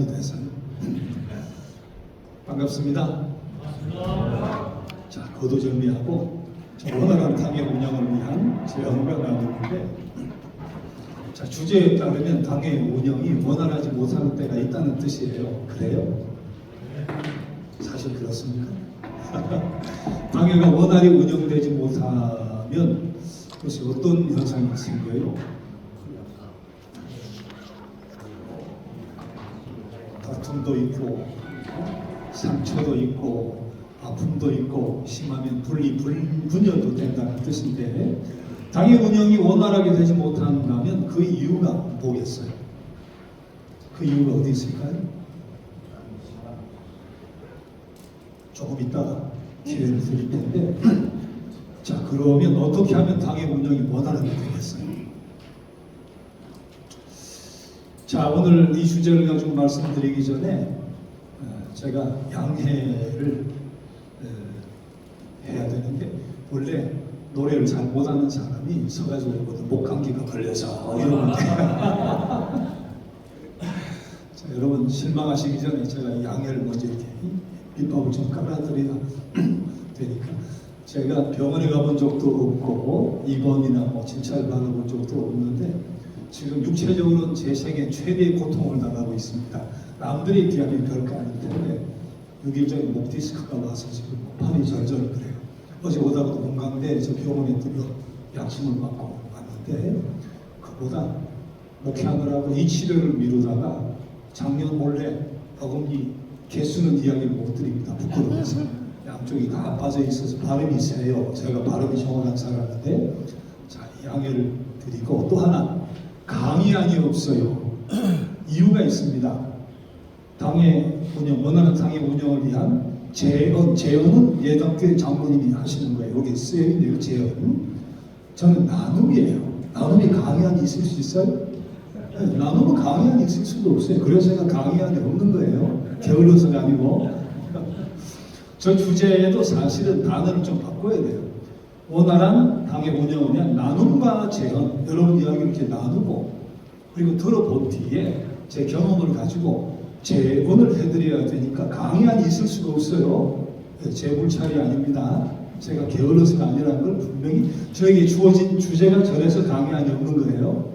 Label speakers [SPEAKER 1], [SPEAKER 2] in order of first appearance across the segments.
[SPEAKER 1] 사람이 돼서요. 반갑습니다. 자, 거두절미하고 원활한 당의 운영을 위한 제언과 나누는데, 자, 주제에 따르면 당의 운영이 원활하지 못하는 때가 있다는 뜻이에요. 그래요? 사실 그렇습니까? 당회가 원활히 운영되지 못하면 그것이 어떤 현상이 생겨요? 다툼도 있고, 상처도 있고, 아픔도 있고, 심하면 분열도 된다는 뜻인데, 당의 운영이 원활하게 되지 못한다면 그 이유가 뭐겠어요? 그 이유가 어디 있을까요? 조금 이따가 기회를 드릴 텐데, 자, 그러면 어떻게 하면 당의 운영이 원활하게 되겠어요? 자, 오늘 이 주제를 가지고 말씀드리기 전에 제가 양해를 해야 되는데, 원래 노래를 잘 못하는 사람이 서가지고 목 감기가 걸려서 이러면 자, 여러분 실망하시기 전에 제가 양해를 먼저 이렇게 밑밥을 좀 깔아드려야 되니까, 제가 병원에 가본 적도 없고 입원이나 뭐 진찰을 받아본 적도 없는데 지금 육체적으로는 제 생애 최대의 고통을 당하고 있습니다. 남들에 비하면 별거 아닐 텐데 6일 전에 목 디스크가 와서 지금 팔이 절절 그래요. 어제 오다가도 건강대 저 병원에 들러 약침을 받고 왔는데, 그보다 목회하느라고 이 치료를 미루다가 작년 몰래 어금니 개수는 이야기를 못 드립니다. 부끄러워서. 양쪽이 다 빠져 있어서 발음이 세요. 제가 발음이 정확한 사람인데, 자, 양해를 드리고, 또 하나 강의안이 없어요. 이유가 있습니다. 당의 운영, 원활한 당의 운영을 위한 제언은 예당교회 장로님이 하시는 거예요. 여기 쓰여 있네요. 제언. 저는 나눔이에요. 나눔이 강의안이 있을 수 있어요? 네, 나눔은 강의안이 있을 수도 없어요. 그래서 제가 강의안이 없는 거예요. 게을러서가 아니고. 저 주제에도 사실은 단어를 좀 바꿔야 돼요. 원활한 당의 운영을 위한 나눔과 제언, 여러분 이야기 이렇게 나누고, 그리고 들어본 뒤에 제 경험을 가지고 제언을 해드려야 되니까 강의안이 있을 수가 없어요. 제 물찰이 아닙니다. 제가 게을러서가 아니라는 걸 분명히 저에게 주어진 주제가 저래서 강의안이 없는 거예요.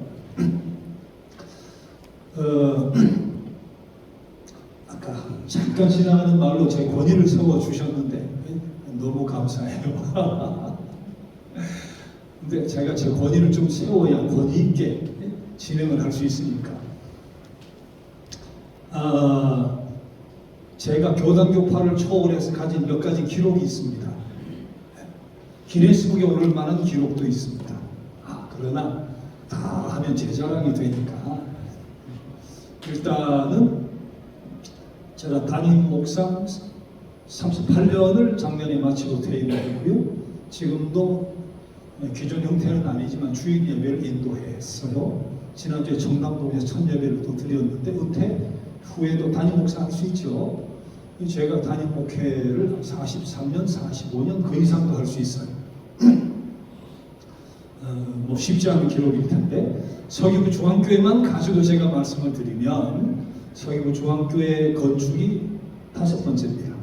[SPEAKER 1] 아까 잠깐 지나가는 말로 제 권위를 세워주셨는데 너무 감사해요. 근데 제가 제 권위를 좀 세워야 권위 있게 진행을 할 수 있으니까. 제가 교단교파를 초월해서 가진 몇 가지 기록이 있습니다. 기네스북에 오를 만한 기록도 있습니다. 그러나 다 하면 제 자랑이 되니까 일단은 제가 담임 목사 38년을 작년에 마치고 퇴임을 했고요. 지금도 기존 형태는 아니지만 주일 예배를 인도했어요. 지난주에 청담동에서 첫 예배를 또 드렸는데 은퇴 후에도 담임 목사 할 수 있죠. 제가 담임 목회를 43년, 45년 그 이상도 할 수 있어요. 뭐 쉽지 않은 기록일 텐데, 서귀부 중앙교회만 가지고 제가 말씀을 드리면 서귀부 중앙교회 건축이 5번째입니다.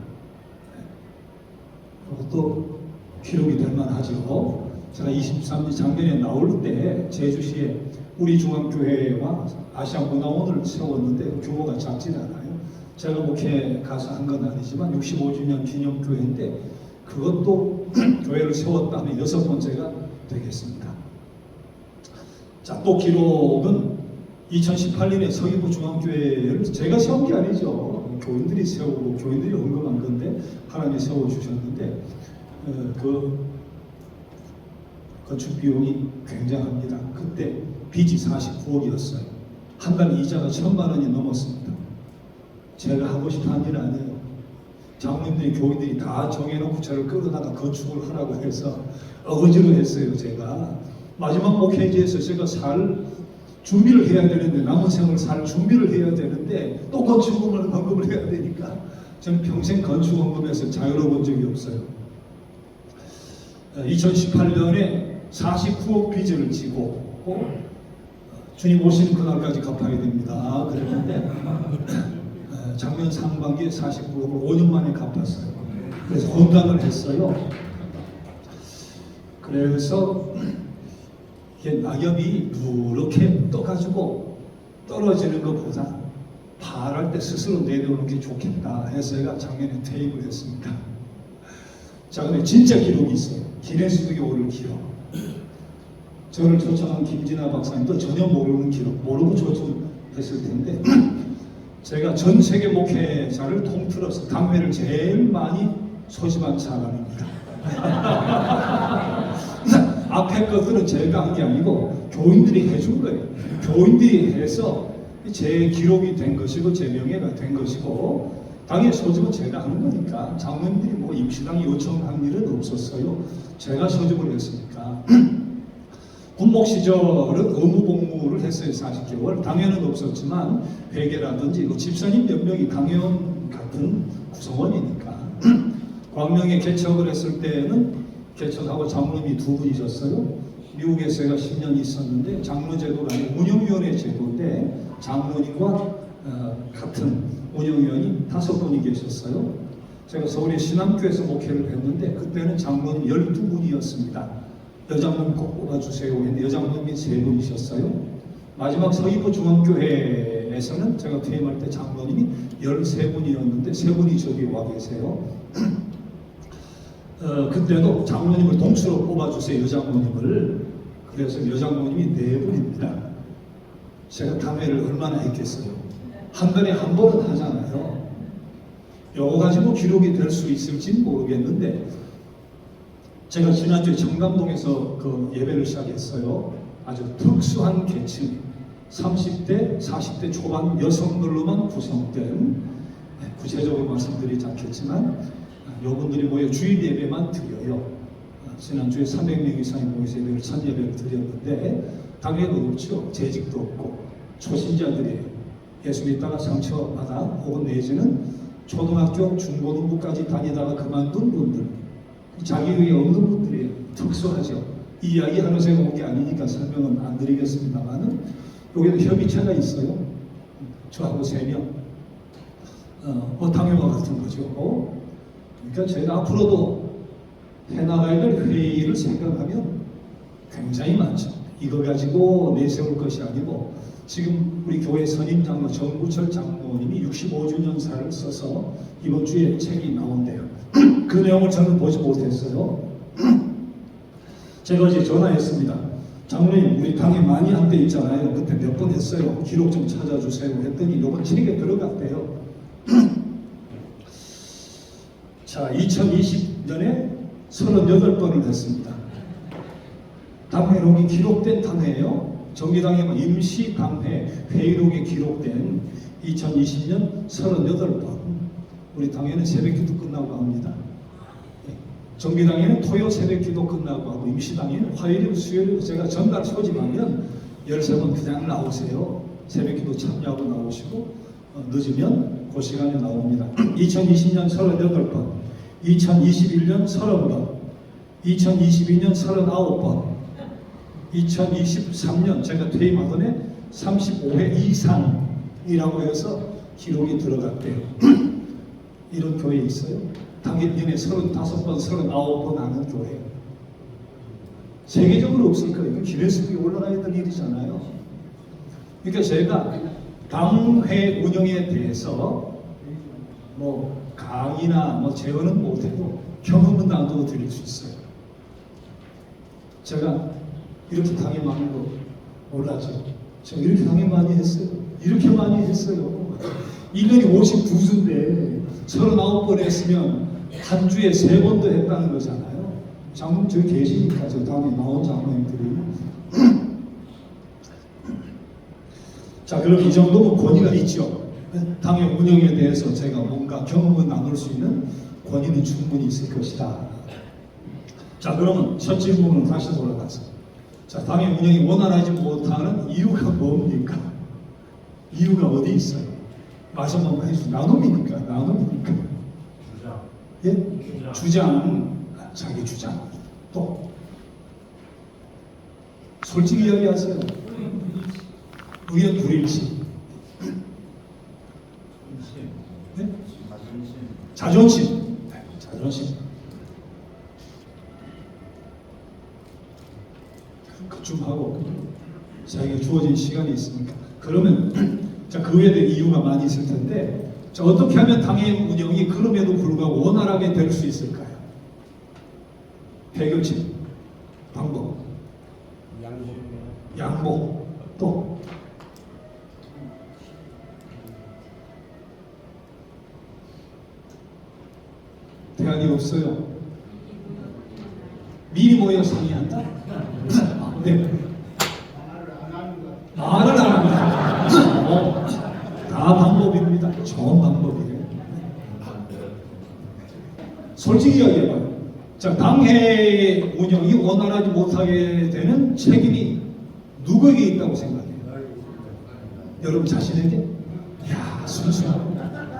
[SPEAKER 1] 그것도 기록이 될 만하죠. 제가 23년 작년에 나올 때 제주시에 우리 중앙교회와 아시아문화원을 세웠는데 규모가 작진 않아요. 제가 목회 가서 한 건 아니지만 65주년 기념교회인데 그것도 교회를 세웠다면 6번째가 되겠습니다. 자, 또 기록은 2018년에 서귀부 중앙교회를 제가 세운 게 아니죠. 교인들이 세우고 교인들이 헌금한 건데 하나님이 세워주셨는데 그 건축 비용이 굉장합니다. 그때 빚이 49억이었어요. 한 달 이자가 1,000만 원이 넘었습니다. 제가 하고 싶은 일 아니에요. 장로님들이 교인들이 다 정해놓고 저를 끌어다가 건축을 하라고 해서 어거지로 했어요. 제가 마지막 목회지에서 제가 살 준비를 해야 되는데, 남은 생을 살 준비를 해야 되는데 또 건축금을 헌금을 해야 되니까 저는 평생 건축헌금에서 자유로운 적이 없어요. 2018년에 49억 빚을 지고 주님 오시는 그날까지 갚아야 됩니다. 그랬는데 작년 상반기에 49억을 5년 만에 갚았어요. 그래서 혼단을 했어요. 그래서 이게 낙엽이 누렇게 떠가지고 떨어지는 것보다 발할 때 스스로 내려오는 게 좋겠다 해서 제가 작년에 퇴임을 했습니다. 자, 근데 진짜 기록이 있어요. 기네스북에 오를 기록. 저를 초청한 김진아 박사님도 전혀 모르는 기록, 모르고 초청했을 텐데 제가 전 세계 목회자를 통틀어서 강회를 제일 많이 소집한 사람입니다. 앞에 것들은 제가 한 게 아니고 교인들이 해준 거예요. 교인들이 해서 제 기록이 된 것이고 제 명예가 된 것이고 당의 소집은 제가 하는 거니까 장로님들이 뭐 임시당 요청한 일은 없었어요. 제가 소집을 했으니까. 군목 시절은 의무 복무를 했어요. 40개월. 당회는 없었지만 회계라든지 집사님 몇 명이 당회원 같은 구성원이니까 광명에 개척을 했을 때는 개척하고 장로님이 2분이셨어요. 미국에서 제가 10년 있었는데 장로 제도가 아니고 운영위원회 제도인데 장로님과 같은 운영위원이 5분이 계셨어요. 제가 서울의 신암교회에서 목회를 했는데 그때는 장로님 12분이었습니다. 여장로님 꼭 뽑아주세요 했는데 여장로님이 3분이셨어요. 마지막 서귀포 중앙교회에서는 제가 퇴임할 때 장로님이 13분이었는데 3분이 저기 와 계세요. 그때도 장로님을 동수로 뽑아주세요. 여장로님을. 그래서 여장로님이 4분입니다. 제가 담회를 얼마나 했겠어요. 한 달에 한 번은 하잖아요. 요거 가지고 기록이 될 수 있을지는 모르겠는데 제가 지난주에 청담동에서 그 예배를 시작했어요. 아주 특수한 계층 30대, 40대 초반 여성들로만 구성된, 구체적으로 말씀드리지 않겠지만 여러분들이 모여 주일 예배만 드려요. 지난주에 300명 이상이 모여서 예배를 첫 예배를 드렸는데 당연히 없죠. 재직도 없고 초신자들이에요. 예수 믿다가 상처받아 혹은 내지는 초등학교, 중고등부까지 다니다가 그만둔 분들, 자기에게 없는 분들이 특수하죠. 이 이야기 하는 제가 온 게 아니니까 설명은 안 드리겠습니다만은 여기는 협의체가 있어요. 저하고 3명. 당연과 같은 거죠. 그러니까 제가 앞으로도 해나가야 될 회의를 생각하면 굉장히 많죠. 이거 가지고 내세울 것이 아니고 지금 우리 교회 선임 장로 정구철 장로님이 65주년사를 써서 이번 주에 책이 나온대요. 그 내용을 저는 보지 못했어요. 제가 어제 전화했습니다. 장로님, 우리 당에 많이 한 때 있잖아요. 그때 몇 번 했어요. 기록 좀 찾아주세요. 했더니 이번 책에 들어갔대요. 자, 2020년에 38번을 했습니다. 당회록이 기록된 당회예요. 정기당회 임시 당회 회의록에 기록된 2020년 38번. 우리 당회는 새벽기도 끝나고 합니다. 정기당회는 토요 새벽기도 끝나고 하고 임시당회는 화요일, 수요일 제가 전날 소집하면 13번 그냥 나오세요. 새벽기도 참여하고 나오시고 늦으면 그 시간에 나옵니다. 2020년 38번, 2021년 30번, 2022년 39번, 2023년 제가 퇴임하던 35회 이상이라고 해서 기록이 들어갔대요. 이런 교회 있어요? 당일년에 35번, 39번 하는 교회. 세계적으로 없을 거예요. 기네스북에 올라가야 될 일이잖아요. 그러니까 제가 당회 운영에 대해서 뭐 강의나 뭐 제언은 못해도 경험은 나도 드릴 수 있어요. 제가 이렇게 당회 많은 거 몰랐죠. 제가 이렇게 당회 많이 했어요. 이렇게 많이 했어요. 1년이 52주인데 39번 했으면 한 주에 3번도 했다는 거잖아요. 장로님 저기 계시니까 저 당에 나온 장로님들이. 자, 그럼 이 정도면 권위가 있죠. 당의 운영에 대해서 제가 뭔가 경험을 나눌 수 있는 권위는 충분히 있을 것이다. 자, 그러면 첫 질문은 다시 돌아가서 자, 당의 운영이 원활하지 못하는 이유가 뭡니까? 이유가 어디 있어요? 말씀 한번 해주세요. 나눔입니까? 나눔입니까?
[SPEAKER 2] 주장.
[SPEAKER 1] 예? 주장. 자기 주장. 또 솔직히 이야기하세요. 의견 불일치. 네? 자존심. 네, 자존심. 그쯤 하고 자기가 주어진 시간이 있으니까 그러면 자, 그에 대해 이유가 많이 있을 텐데 자, 어떻게 하면 당의 운영이 그럼에도 불구하고 원활하게 될 수 있을까요? 해결책, 방법, 양보, 또 대안이 없어요. 미리 모여 상의한다? 네. 말을 안 합니다. 다 방법입니다. 좋은 방법이에요. 솔직히 이야기해봐요. 자, 당회 운영이 원활하지 못하게 되는 책임이 누구에게 있다고 생각해요? 여러분 자신에게? 야,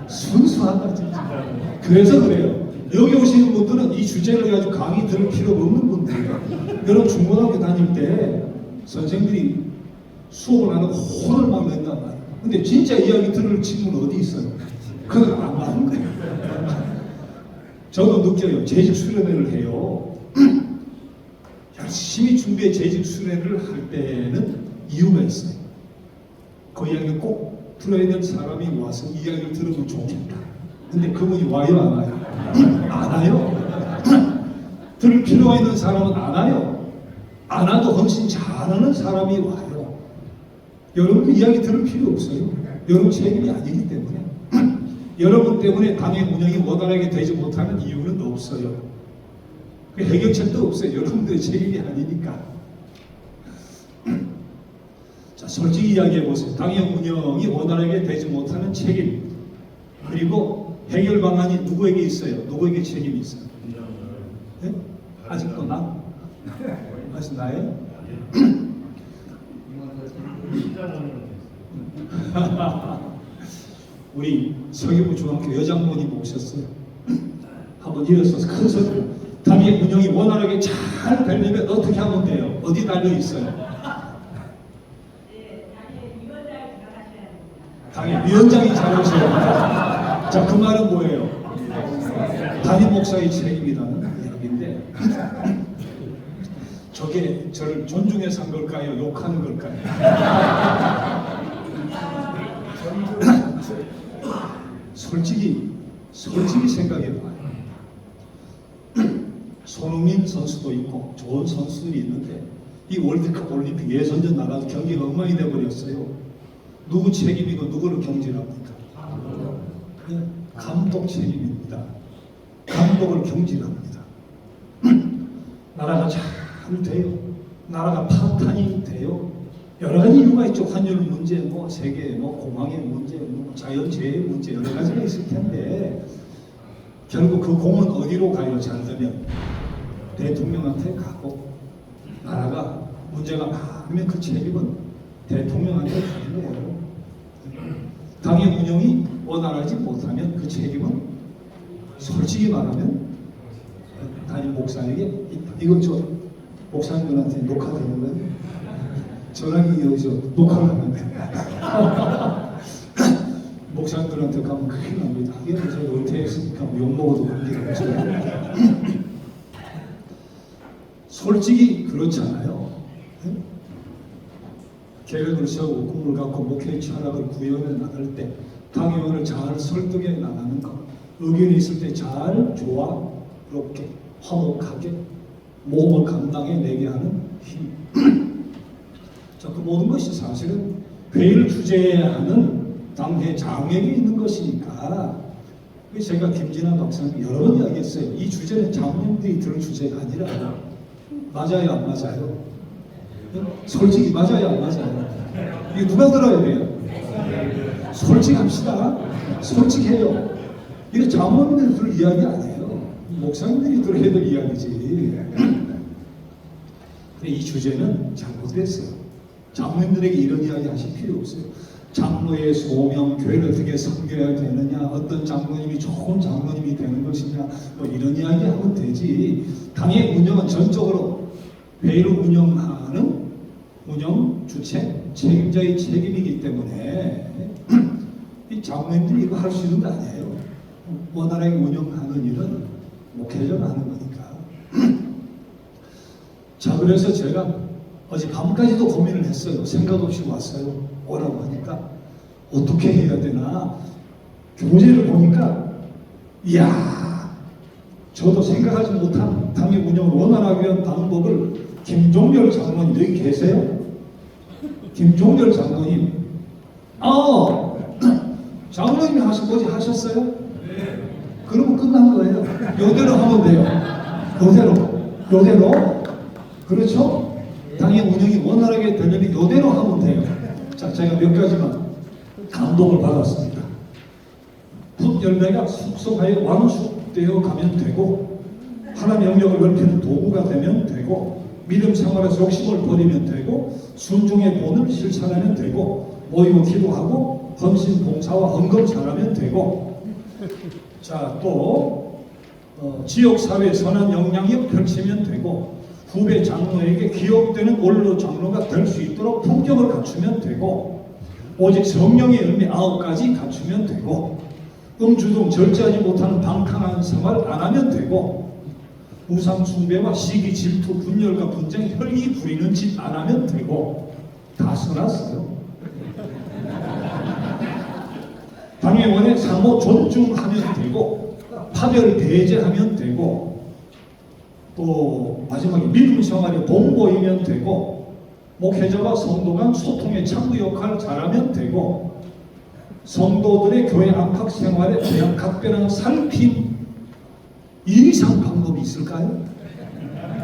[SPEAKER 1] 순수하다 진짜. 그래서 그래요. 여기 오시는 분들은 이 주제를 가지고 강의 들을 필요가 없는 분들이에요. 여러분 중고등학교 다닐 때 선생님들이 수업을 안 하고 혼을 막 낸단 말이에요. 근데 진짜 이야기 들을 친구는 어디 있어요? 그건 안 맞는 거예요. 저도 느껴요. 재직 수련회를 해요. 열심히 준비해 재직 수련회를 할 때는 이유가 있어요. 그 이야기를 꼭 들어야 될 사람이 와서 이야기를 들으면 좋겠다. 근데 그분이 와요, 안 와요? 안 와요. 들을 필요가 있는 사람은 안 와요. 안 와도 훨씬 잘하는 사람이 와요. 여러분도 이야기 들을 필요 없어요. 여러분 책임이 아니기 때문에. 여러분 때문에 당의 운영이 원활하게 되지 못하는 이유는 없어요. 그 해결책도 없어요. 여러분들의 책임이 아니니까. 자, 솔직히 이야기해 보세요. 당의 운영이 원활하게 되지 못하는 책임, 그리고 해결 방안이 누구에게 있어요? 누구에게 책임이 있어요? 네? 아직도 나? 아직 나예요? 우리 서귀포 중학교 여장모님 오셨어요. 한번 일어서서 큰 소리로 당의 운영이 원활하게 잘 되려면 어떻게 하면 돼요? 어디 달려 있어요? 당의 위원장이 잘하셔야 됩니다. 자, 그 말은 뭐예요? 담임 목사의 책임이라는 이야기인데 저게 저를 존중해서 한 걸까요? 욕하는 걸까요? 솔직히 생각해봐요. 손흥민 선수도 있고 좋은 선수들이 있는데 이 월드컵 올림픽 예선전 나가서 경기가 엉망이 돼버렸어요. 누구 책임이고 누구를 경질합니까? 감독 책임입니다. 감독을 경질합니다. 나라가 잘 돼요. 나라가 파탄이 돼요. 여러 가지 이유가 있죠. 환율 문제, 뭐 세계, 뭐 공황의 문제, 뭐 자연재해 문제 여러 가지가 있을 텐데 결국 그 공은 어디로 가요? 잘 되면 대통령한테 가고 나라가 문제가 많으면 그 책임은 대통령한테 가는 거예요. 당의 운영이 원활하지 못하면 그 책임은 솔직히 말하면 담임 목사에게 있다. 이거 저 목사님들한테 녹화되는 거예요? 전화기 여기서 녹화를 하는데 목사님들한테 가면 큰일 납니다. 이게 제가 은퇴했으니까 욕먹어도 관계가 없어요. 솔직히 그렇잖아요. 계획을 세우고 꿈을 갖고 목회의 철학을 구현해 나갈 때 당회원을 잘 설득해 나가는 것, 의견이 있을 때 잘 조화롭게 화목하게 모험을 감당해내게 하는 힘. 자, 그 모든 것이 사실은 회의를 주재하는 당회 장에게 있는 것이니까 제가 김진아 박사님 여러 번 이야기했어요. 이 주제는 장로님들이 들을 주제가 아니라 맞아요, 안 맞아요? 솔직히 맞아요, 안 맞아요? 이거 누가 들어야 돼요? 솔직합시다. 솔직해요. 이거 장로님들이 들을 이야기 아니에요. 목사님들이 들어야 될 이야기지. 근데 이 주제는 잘못됐어요. 장로님들에게 이런 이야기 하실 필요 없어요. 장로의 소명, 교회를 어떻게 섬겨야 되느냐, 어떤 장로님이 좋은 장로님이 되는 것이냐, 뭐 이런 이야기 하면 되지. 당의 운영은 전적으로 회의를 운영하는 운영 주체, 책임자의 책임이기 때문에 장로님들이 이거 할 수 있는 거 아니에요. 원활하게 운영하는 일은 목회자가 하는 거니까. 자, 그래서 제가 어제 밤까지도 고민을 했어요. 생각 없이 왔어요. 오라고 하니까 어떻게 해야 되나. 교재를 보니까 이야, 저도 생각하지 못한 당의 운영을 원활하게 위한 방법을 김종렬 장로님 여기 계세요? 김종렬 장로님, 장로님이 어제 하셨어요? 네. 그러면 끝난 거예요. 요대로 하면 돼요. 요대로. 그렇죠? 당의 운영이 원활하게 되려면 요대로 하면 돼요. 자, 제가 몇 가지만 감동을 받았습니다. 풋 열매가 숙성하여 완숙되어 가면 되고, 하나님의 영역을 넓히는 도구가 되면 되고, 믿음 생활에서 욕심을 버리면 되고, 순종의 본을 실천하면 되고, 모이고 기도하고 헌신 봉사와 헌금 잘하면 되고, 자, 또 지역사회에 선한 영향력 펼치면 되고, 후배 장로에게 기억되는 원로 장로가 될 수 있도록 품격을 갖추면 되고, 오직 성령의 열매 9가지 갖추면 되고, 음주동 절제하지 못하는 방탕한 생활 안 하면 되고, 우상 숭배와 시기 질투 분열과 분쟁 혈기 부리는 짓 안 하면 되고, 다 써놨어요. 당회원의 상호 존중하면 되고, 파별 배제하면 되고, 또 마지막에 믿음 생활에 동보이면 되고, 목회자와 성도 간 소통의 창구 역할을 잘하면 되고, 성도들의 교회 안팎 생활에 대한 각별한 살핌, 이 이상 방법이 있을까요?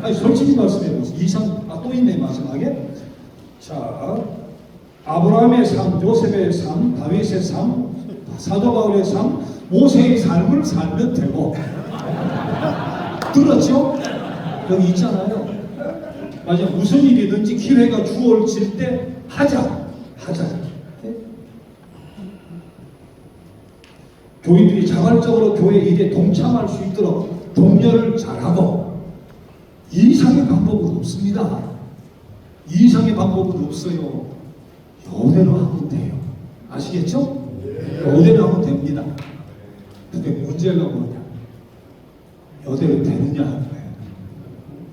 [SPEAKER 1] 아니, 솔직히 말씀해보세요. 이상, 또 있네, 마지막에. 자, 아브라함의 삶, 요셉의 삶, 다윗의 삶, 사도 바울의 삶, 모세의 삶을 살면 되고. 들었죠? 여기 있잖아요. 맞아, 무슨 일이든지 기회가 주어질 때 하자. 네? 교인들이 자발적으로 교회 일에 동참할 수 있도록 독려를 잘하고. 이 이상의 방법은 없습니다. 이 이상의 방법은 없어요. 요대로 하면 돼요. 아시겠죠? 요대로 하면 됩니다. 근데 문제가 뭐냐? 요대로 되느냐 하는 거예요.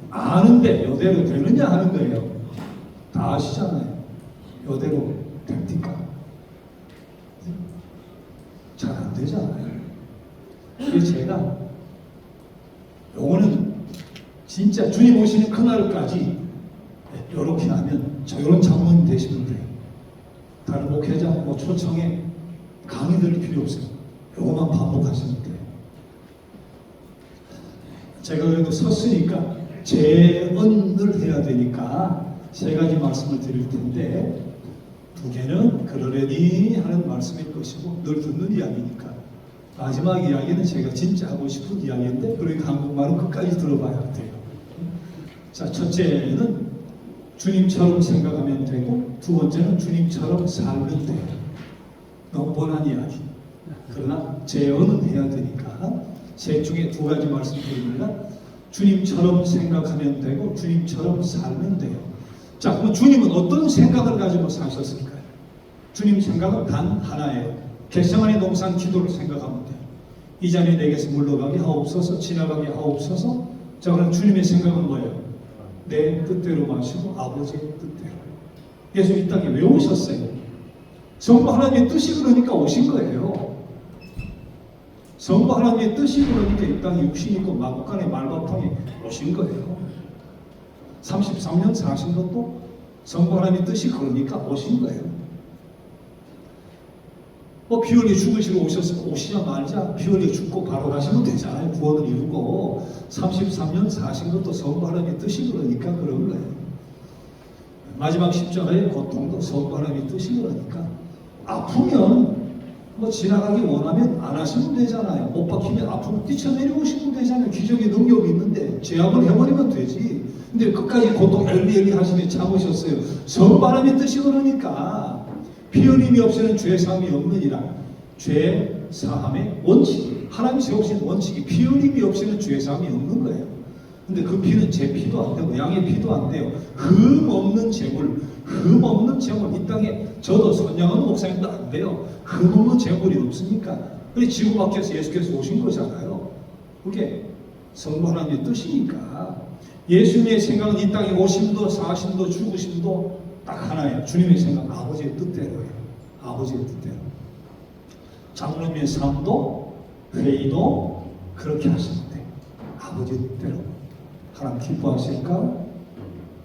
[SPEAKER 1] 아는데 요대로 되느냐 하는 거예요. 다 아시잖아요. 요대로 됩니까? 잘 안 되잖아요. 그래서 제가 요거는 진짜 주님 오시는 그날까지 이렇게 하면 이런 장로님 되시면 돼요. 다른 목회자 뭐 초청에 강의 들을 필요 없어요. 요것만 반복하시면 돼요. 제가 그래도 섰으니까 재언을 해야 되니까 3가지 말씀을 드릴 텐데, 2개는 그러려니 하는 말씀일 것이고 늘 듣는 이야기니까, 마지막 이야기는 제가 진짜 하고 싶은 이야기인데, 그러니까 한국말은 끝까지 들어봐야 돼요. 자, 첫째는 주님처럼 생각하면 되고, 2번째는 주님처럼 살면 돼요. 너무 뻔한 이야기. 그러나 재언은 해야 되니까 셋 중에 2가지 말씀드립니다. 주님처럼 생각하면 되고 주님처럼 살면 돼요. 자, 그럼 주님은 어떤 생각을 가지고 사셨을까요? 주님 생각은 단 하나예요. 겟세마네 동산 기도를 생각하면 돼요. 이 잔이 내게서 물러가게 하옵소서, 지나가게 하옵소서. 자, 그럼 주님의 생각은 뭐예요? 내 뜻대로 마시고 아버지의 뜻대로. 예수 이 땅에 왜 오셨어요? 성부 하나님의 뜻이 그러니까 오신 거예요. 성부 하나님의 뜻이 그러니까 이 땅에 육신이 있고 마구간의 말바탕에 오신 거예요. 33년 사신 것도 성부 하나님의 뜻이 그러니까 오신 거예요. 뭐 피 흘려 죽으시러 오셨으면 오시자 말자 피 흘려 죽고 바로 가시면 되잖아요. 구원을 이루고. 33년 사신 것도 성부 하나님의 뜻이 그러니까 그런 거예요. 마지막 십자가의 고통도 성부 하나님의 뜻이 그러니까. 아프면 뭐 지나가기 원하면 안 하시면 되잖아요. 못 박히면 아프면 뛰쳐내려오시면 되잖아요. 기적의 능력이 있는데 죄악을 해버리면 되지. 근데 끝까지 고통 엘리엘리 하시며 참으셨어요. 성부 하나님의 뜻이 그러니까. 피 흘림이 없이는 죄 사함이 없느니라. 죄 사함의 원칙이, 하나님 세우신 원칙이 피 흘림이 없이는 죄 사함이 없는 거예요. 근데 그 피는 제 피도 안 되고 양의 피도 안 돼요. 흠 없는 제물, 흠없는 재물, 이 땅에 저도 손양은 목사님도 안 돼요. 흠없는 재물이 없으니까. 그래 지구 밖에서 예수께서 오신 거잖아요. 그게 성부 하나님의 뜻이니까. 예수님의 생각은 이 땅에 오심도 사심도 죽으심도 딱 하나예요. 주님의 생각은 아버지의 뜻대로예요. 아버지의 뜻대로. 장로님의 삶도 회의도 그렇게 하시는데 아버지의 뜻대로. 하나님 기뻐하실까?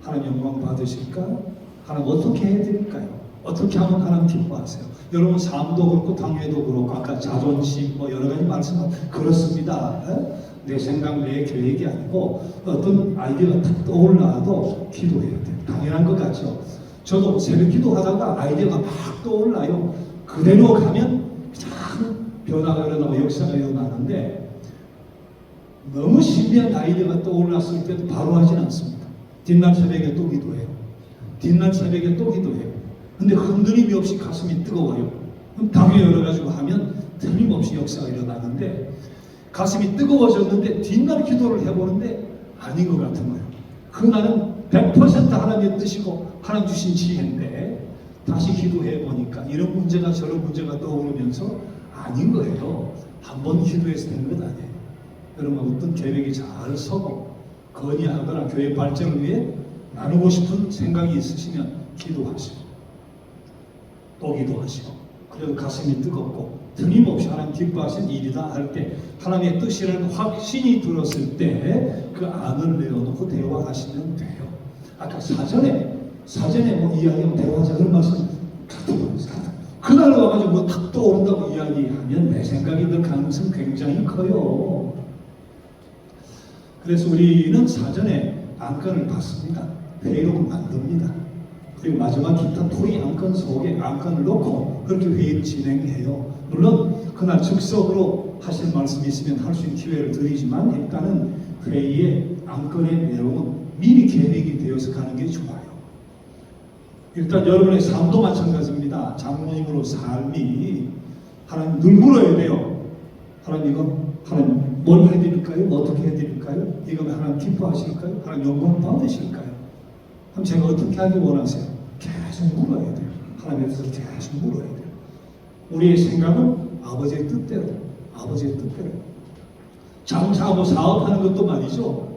[SPEAKER 1] 하나님 영광 받으실까? 하나님 어떻게 해드릴까요? 어떻게 하면 하나님 기뻐하세요? 여러분 삶도 그렇고 당회도 그렇고 아까 자존심 뭐 여러 가지 말씀은 그렇습니다. 내 생각 내 계획이 아니고 어떤 아이디어가 탁 떠올라도 기도해야 돼요. 당연한 것 같죠? 저도 새벽 기도하다가 아이디어가 막 떠올라요. 그대로 가면 참 변화가 일어나고 역사가 일어나는데 너무 신비한 아이디어가 떠올랐을 때도 바로 하진 않습니다. 뒷날 새벽에 또 기도해요. 뒷날 새벽에 또 기도해요. 근데 흔들림이 없이 가슴이 뜨거워요. 그럼 당연히 열어가지고 하면 틀림없이 역사가 일어나는데 가슴이 뜨거워졌는데 뒷날 기도를 해보는데 아닌 것 같은 거예요. 그날은 100% 하나님의 뜻이고 하나님 주신 지혜인데 다시 기도해보니까 이런 문제가 저런 문제가 떠오르면서 아닌 거예요. 한 번 기도해서 되는 것 아니에요. 여러분 어떤 계획이 잘 서고 건의하거나 교회 발전을 위해 나누고 싶은 생각이 있으시면 기도하시고 또 기도하시고 그래도 가슴이 뜨겁고 틀림없이 하나님 기뻐하신 일이다 할 때 하나님의 뜻이라는 확신이 들었을 때 그 안을 내어놓고 대화하시면 돼요. 아까 사전에 뭐 이야기하면 대화하자 그런 말씀 그날 와가지고 뭐 탁 떠오른다고 이야기하면 내 생각이 들 가능성이 굉장히 커요. 그래서 우리는 사전에 안건을 받습니다. 회의록을 만듭니다. 그리고 마지막 기타 토의 안건 속에 안건을 넣고 그렇게 회의를 진행해요. 물론 그날 즉석으로 하실 말씀이 있으면 할 수 있는 기회를 드리지만 일단은 회의의 안건의 내용은 미리 계획이 되어서 가는 게 좋아요. 일단 여러분의 삶도 마찬가지입니다. 장로님으로 삶이 하나님 늘 물어야 돼요. 하나님 이거 하나님 뭘 해드릴까요? 어떻게 해드릴까요? 이거 하나님 기뻐하실까요? 하나님 영광 받으실까요? 그럼 제가 어떻게 하기 원하세요? 계속 물어야 돼요. 하나님께서 계속 물어야 돼요. 우리의 생각은 아버지의 뜻대로, 아버지의 뜻대로. 장사하고 사업하는 것도 말이죠.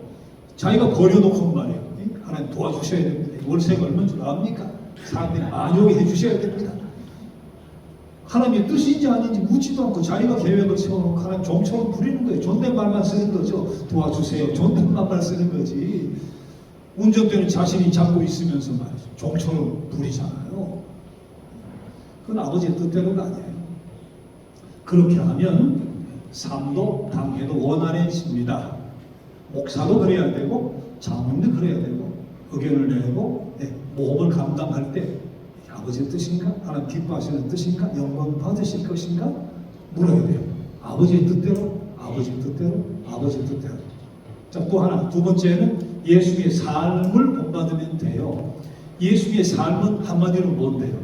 [SPEAKER 1] 자기가 버려놓고 말이에요. 하나님 도와주셔야 됩니다. 월세가 얼마인 줄 압니까? 사람들이 만족해 해주셔야 됩니다. 하나님의 뜻인지 아닌지 묻지도 않고 자기가 계획을 세워놓고 하나님 종처럼 부리는 거예요. 존댓말만 쓰는 거죠. 도와주세요. 존댓말만 쓰는 거지. 운전대는 자신이 잡고 있으면서 말이죠. 종처럼 부리잖아요. 그건 아버지의 뜻대로가 아니에요. 그렇게 하면 삶도 당회도 원활해집니다. 목사도 그래야 되고 장로님도 그래야 되고 의견을 내고 모험을 감당할 때 아버지의 뜻인가? 하나님 기뻐하시는 뜻인가? 영광 받으실 것인가? 물어야 돼요. 아버지의 뜻대로, 아버지의 뜻대로, 아버지의 뜻대로. 자, 또 하나, 두 번째는 예수의 삶을 본받으면 돼요. 예수의 삶은 한마디로 뭔데요?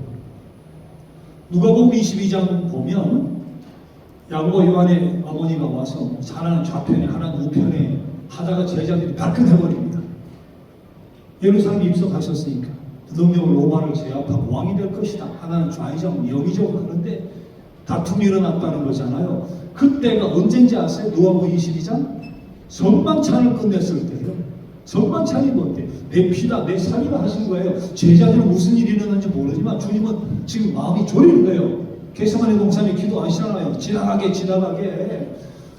[SPEAKER 1] 누가복음 22장 보면 야고보 요한의 어머니가 와서 하나는 좌편에 하나는 우편에 하다가 제자들이 발끈해버립니다. 예루살렘에 입성하셨으니까 능력을 로마를 제압하고 왕이 될 것이다. 하나는 좌의적 영의적 하는데 다툼이 일어났다는 거잖아요. 그때가 언젠지 아세요? 누가복음 22장 성만찬을 끝냈을 때요. 성만찬이 뭔데? 내 피다 내 살이다 하신 거예요. 제자들은 무슨 일이 일어났는지 모르지만 주님은 지금 마음이 졸이는 거예요. 겟세마네 동산에 기도하시잖아요. 지나가게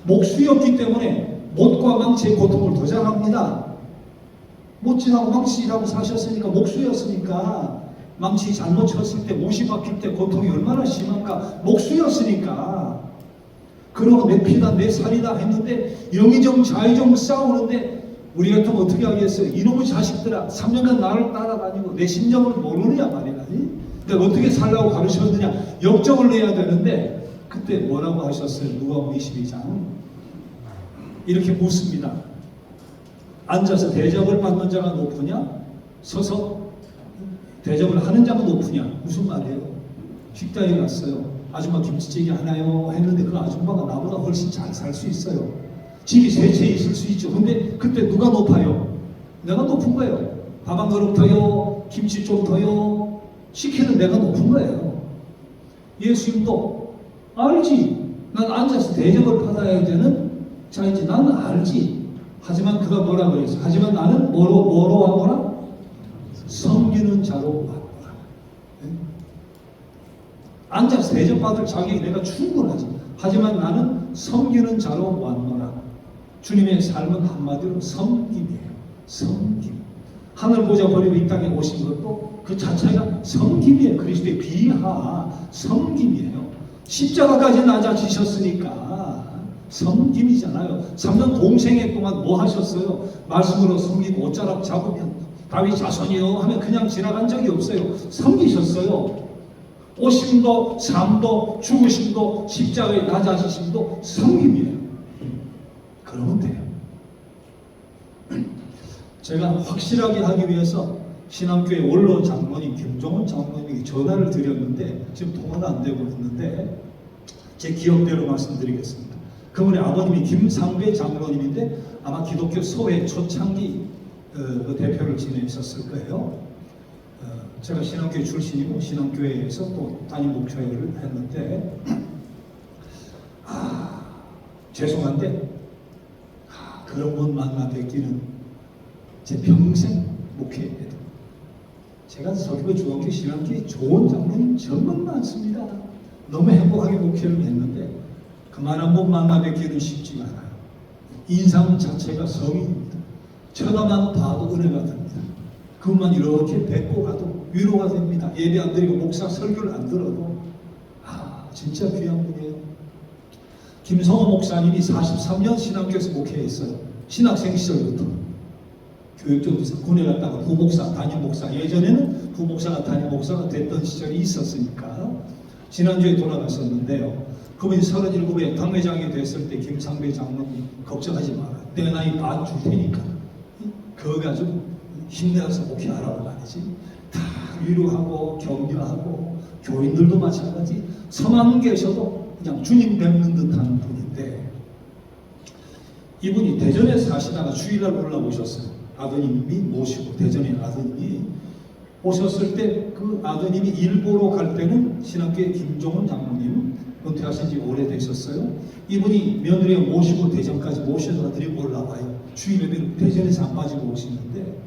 [SPEAKER 1] 목수였기 때문에 못과 망치의 고통을 더 잘합니다. 못질하고 망치라고 사셨으니까 목수였으니까 망치 잘못 쳤을 때 못이 박힐 때 고통이 얼마나 심한가. 목수였으니까. 그러고 내 피다 내 살이다 했는데 영의정 좌의정 싸우는데 우리 같으면 어떻게 하겠어요? 이놈의 자식들아 3년간 나를 따라다니고 내 심정을 모르느냐 말이야. 내가 어떻게 살라고 가르쳤느냐. 역정을 내야 되는데 그때 뭐라고 하셨어요? 누가복음 22장 이렇게 묻습니다. 앉아서 대접을 받는 자가 높으냐? 서서 대접을 하는 자가 높으냐? 무슨 말이에요? 식당에 갔어요. 아줌마 김치찌개 하나요? 했는데 그 아줌마가 나보다 훨씬 잘 살 수 있어요. 집이 세 채 있을 수 있죠. 근데 그때 누가 높아요? 내가 높은 거예요. 밥 한 그릇 더요. 김치 좀 더요. 시키는 내가 높은 거예요. 예수님도 알지. 난 앉아서 대접을 받아야 되는 자인지 나는 알지. 하지만 그가 뭐라 그랬어? 하지만 나는 뭐로 왔노라? 섬기는 자로 왔노라. 네? 앉아서 대접받을 자격이 내가 충분하지. 하지만 나는 섬기는 자로 왔노라. 주님의 삶은 한마디로 섬김이에요. 섬김. 하늘 보자 버리고 이 땅에 오신 것도 그 자체가 섬김이에요. 그리스도의 비하 섬김이에요. 십자가까지 낮아지셨으니까 섬김이잖아요. 3년 동생애 동안 뭐 하셨어요? 말씀으로 섬기고 옷자락 잡으면 다윗 자손이요 하면 그냥 지나간 적이 없어요. 섬기셨어요. 오심도 삶도 죽으심도 십자가에 낮아지심도 섬김이에요. 그러면 돼요. 제가 확실하게 하기 위해서 신앙교회 원로 장로님 김종원 장로님에게 전화를 드렸는데 지금 통화가 안 되고 있는데 제 기억대로 말씀드리겠습니다. 그분의 아버님이 김상배 장로님인데 아마 기독교 소회 초창기 그 대표를 지내셨을 거예요. 제가 신앙교회 출신이고 신앙교회에서 또 담임 목회를 했는데 죄송한데 그런 분 만나 뵙기는 제 평생 목회입니다. 제가 서귀포 중앙교 신앙교회 좋은 장로님 정말 많습니다. 너무 행복하게 목회를 했는데 그만한 분 만나 뵙기는 쉽지가 않아요. 인상 자체가 성입니다. 쳐다만 봐도 은혜가 됩니다. 그분만 이렇게 뵙고 가도 위로가 됩니다. 예배 안 드리고 목사 설교를 안 들어도 진짜 귀한 분이에요. 김성호 목사님이 43년 신학교에서 목회했어요. 신학생 시절부터. 교육적으로 군에 갔다가 부목사, 담임 목사. 예전에는 부목사가 담임 목사가 됐던 시절이 있었으니까 지난주에 돌아가셨는데요. 그분이 37에 당회장이 됐을 때 김상배 장로님 걱정하지 마라. 내 나이 반 줄 테니까. 그거 가지고 힘내서 목회하라고 말이지. 다 위로하고 격려하고 교인들도 마찬가지. 서만 계셔도 그냥 주님 뵙는 듯한 분인데 이분이 대전에 사시다가 주일날 올라오셨어요. 아드님이 모시고 대전에 아드님이 오셨을 때 그 아드님이 일보러 갈 때는 신학교의 김종원 장로님 은퇴하신 지 오래되셨어요. 이분이 며느리 모시고 대전까지 모셔다 드리고 올라와요. 주일 예배는 대전에서 안 빠지고 오시는데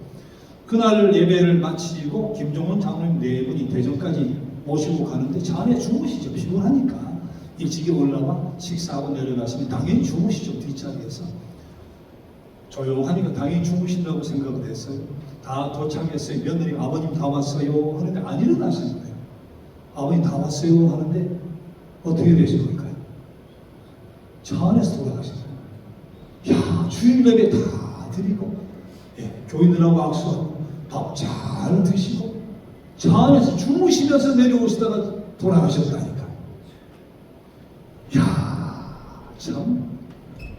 [SPEAKER 1] 그날 예배를 마치고 김종원 장로님 네 분이 대전까지 모시고 가는데 차 안에 주무시죠. 피곤하니까 일찍이 올라와 식사하고 내려가시면 당연히 주무시죠. 뒷자리에서 조용하니까 당연히 주무신다고 생각을 했어요. 다 도착했어요. 며느리 아버님 다 왔어요 하는데 안 일어나시는 거예요. 아버님 다 왔어요 하는데 어떻게 되실 걸까요? 차 안에서 돌아가셨어요. 야, 주일 예배 다 드리고 교인들하고 악수하고 밥 잘 드시고 차 안에서 주무시면서 내려오시다가 돌아가셨다니까. 야, 참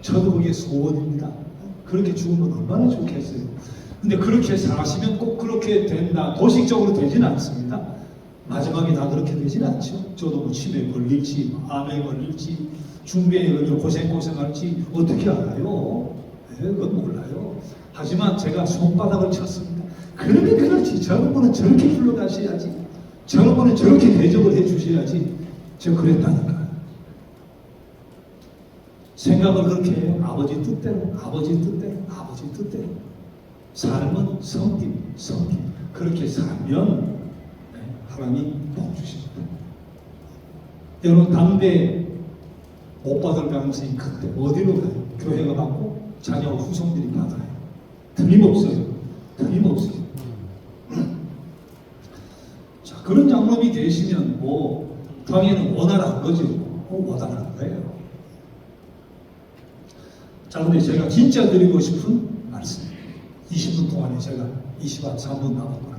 [SPEAKER 1] 저도 그게 소원입니다. 그렇게 죽으면 얼마나 좋겠어요. 근데 그렇게 사시면 꼭 그렇게 된다. 도식적으로 되지는 않습니다. 마지막에 다 그렇게 되지는 않죠. 저도 뭐 치매에 걸릴지, 암에 걸릴지, 중병에 걸려 고생할지 어떻게 알아요? 그건 몰라요. 하지만 제가 손바닥을 쳤습니다. 그러면 그렇지. 저런 분은 저렇게 불러가셔야지. 저런 분은 저렇게 대접을 해주셔야지. 제가 그랬다니까. 생각을 그렇게 해요. 아버지 뜻대로, 아버지 뜻대로, 아버지 뜻대로. 삶은 섬김. 그렇게 살면 하나님이 복 주십니다. 여러분 담배 못 받을 가능성이 큰데 어디로 가요? 교회가 받고 자녀와 후손들이 받아요. 틀림없어요. 자, 그런 장로님이 계시면 뭐 당연히 원활한 거죠. 원활한 거예요. 자, 근데 제가 진짜 드리고 싶은 말씀. 20분 동안에 제가 23분 남았구나.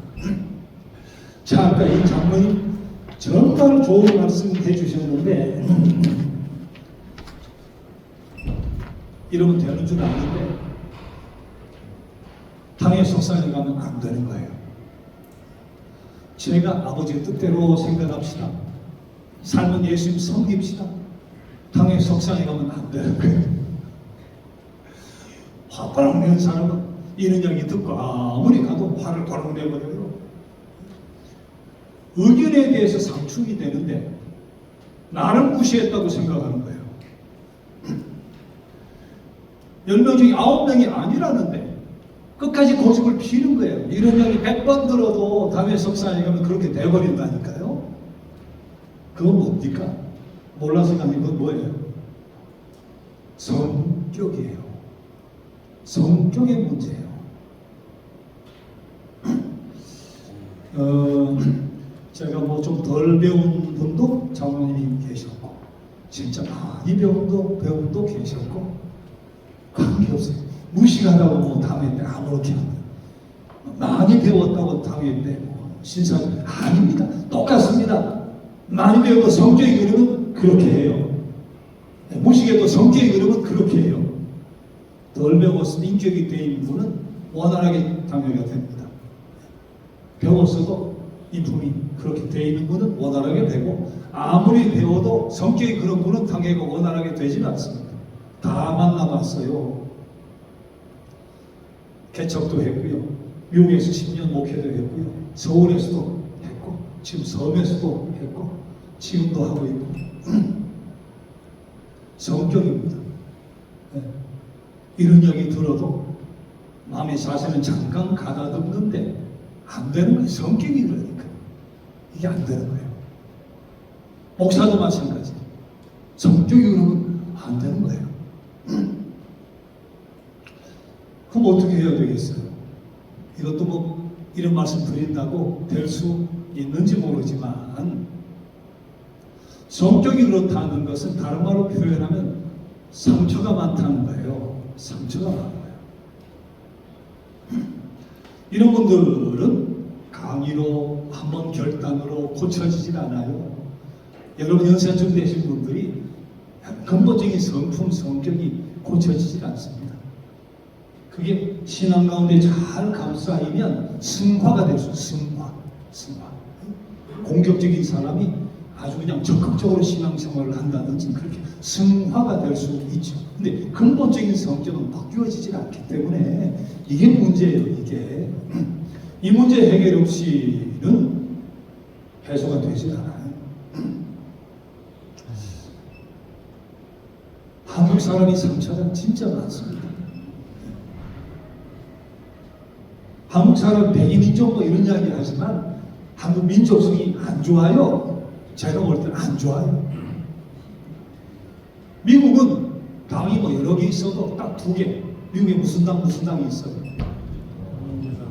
[SPEAKER 1] 자, 아까 이 장로님 정말 좋은 말씀 해주셨는데 이러면 되는 줄 아는데 당의 속상에 가면 안 되는 거예요. 제가 아버지의 뜻대로 생각합시다. 삶은 예수님 섬깁시다. 당의 속상에 가면 안 되는 거예요. 화바람 내는 사람은 이런 이야기 듣고 아무리 가도 화를 바로 내버려요. 의견에 대해서 상충이 되는데 나를 무시했다고 생각하는 거예요. 10명 중에 9명이 아니라는데 끝까지 고집을 피는 거예요. 이런 이야기 100번 들어도 다음에 석사에 가면 그렇게 돼버린다니까요. 그건 뭡니까? 몰라서 가는 건 뭐예요? 성격이에요. 성격의 문제예요. 제가 뭐 좀 덜 배운 분도 장로님이 계셨고, 진짜 많이 배운 분도 계셨고, 관계없어요. 무식하다고 뭐 당했대 아무렇게 하면, 많이 배웠다고 당했대 뭐 신사 아닙니다. 똑같습니다. 많이 배워도 성격이 그러면 그렇게 해요. 무식해도 성격이 그러면 그렇게 해요. 덜 배워서 인격이 되어 있는 분은 원활하게 당해가 됩니다. 배웠어도 인품이 그렇게 되어 있는 분은 원활하게 되고, 아무리 배워도 성격이 그런 분은 당해가 원활하게 되지는 않습니다. 다 만나봤어요. 개척도 했고요, 미국에서 10년 목회도 했고요, 서울에서도 했고, 지금 섬에서도 했고, 지금도 하고 있고. 성격입니다. 네. 이런 얘기 들어도 마음의 자세는 잠깐 가다듬는데 안 되는 거예요. 성격이 그러니까 이게 안 되는 거예요. 목사도 마찬가지. 성격이 그러면 안 되는 거예요. 그럼 어떻게 해야 되겠어요? 이것도 뭐 이런 말씀 드린다고 될 수 있는지 모르지만, 성격이 그렇다는 것은 다른 말로 표현하면 상처가 많다는 거예요. 상처가 많아요. 이런 분들은 강의로 한번 결단으로 고쳐지질 않아요. 여러분 연세쯤 되신 분들이 근본적인 성품, 성격이 고쳐지질 않습니다. 그게 신앙 가운데 잘 감싸이면 승화가 될 수 있어요. 승화. 공격적인 사람이 아주 그냥 적극적으로 신앙생활을 한다든지 그렇게 승화가 될 수 있죠. 근데 근본적인 성격은 바뀌어지질 않기 때문에 이게 문제예요. 이게 이 문제 해결 없이는 해소가 되질 않아요. 한국 사람이 상처가 진짜 많습니다. 한국 사람 백이민족 뭐 이런 이야기 하지만 한국 민족성이 안 좋아요. 제가 볼 때는 안 좋아요. 미국은 당이 뭐 여러 개 있어도 딱 2개. 미국에 무슨 당이 있어요?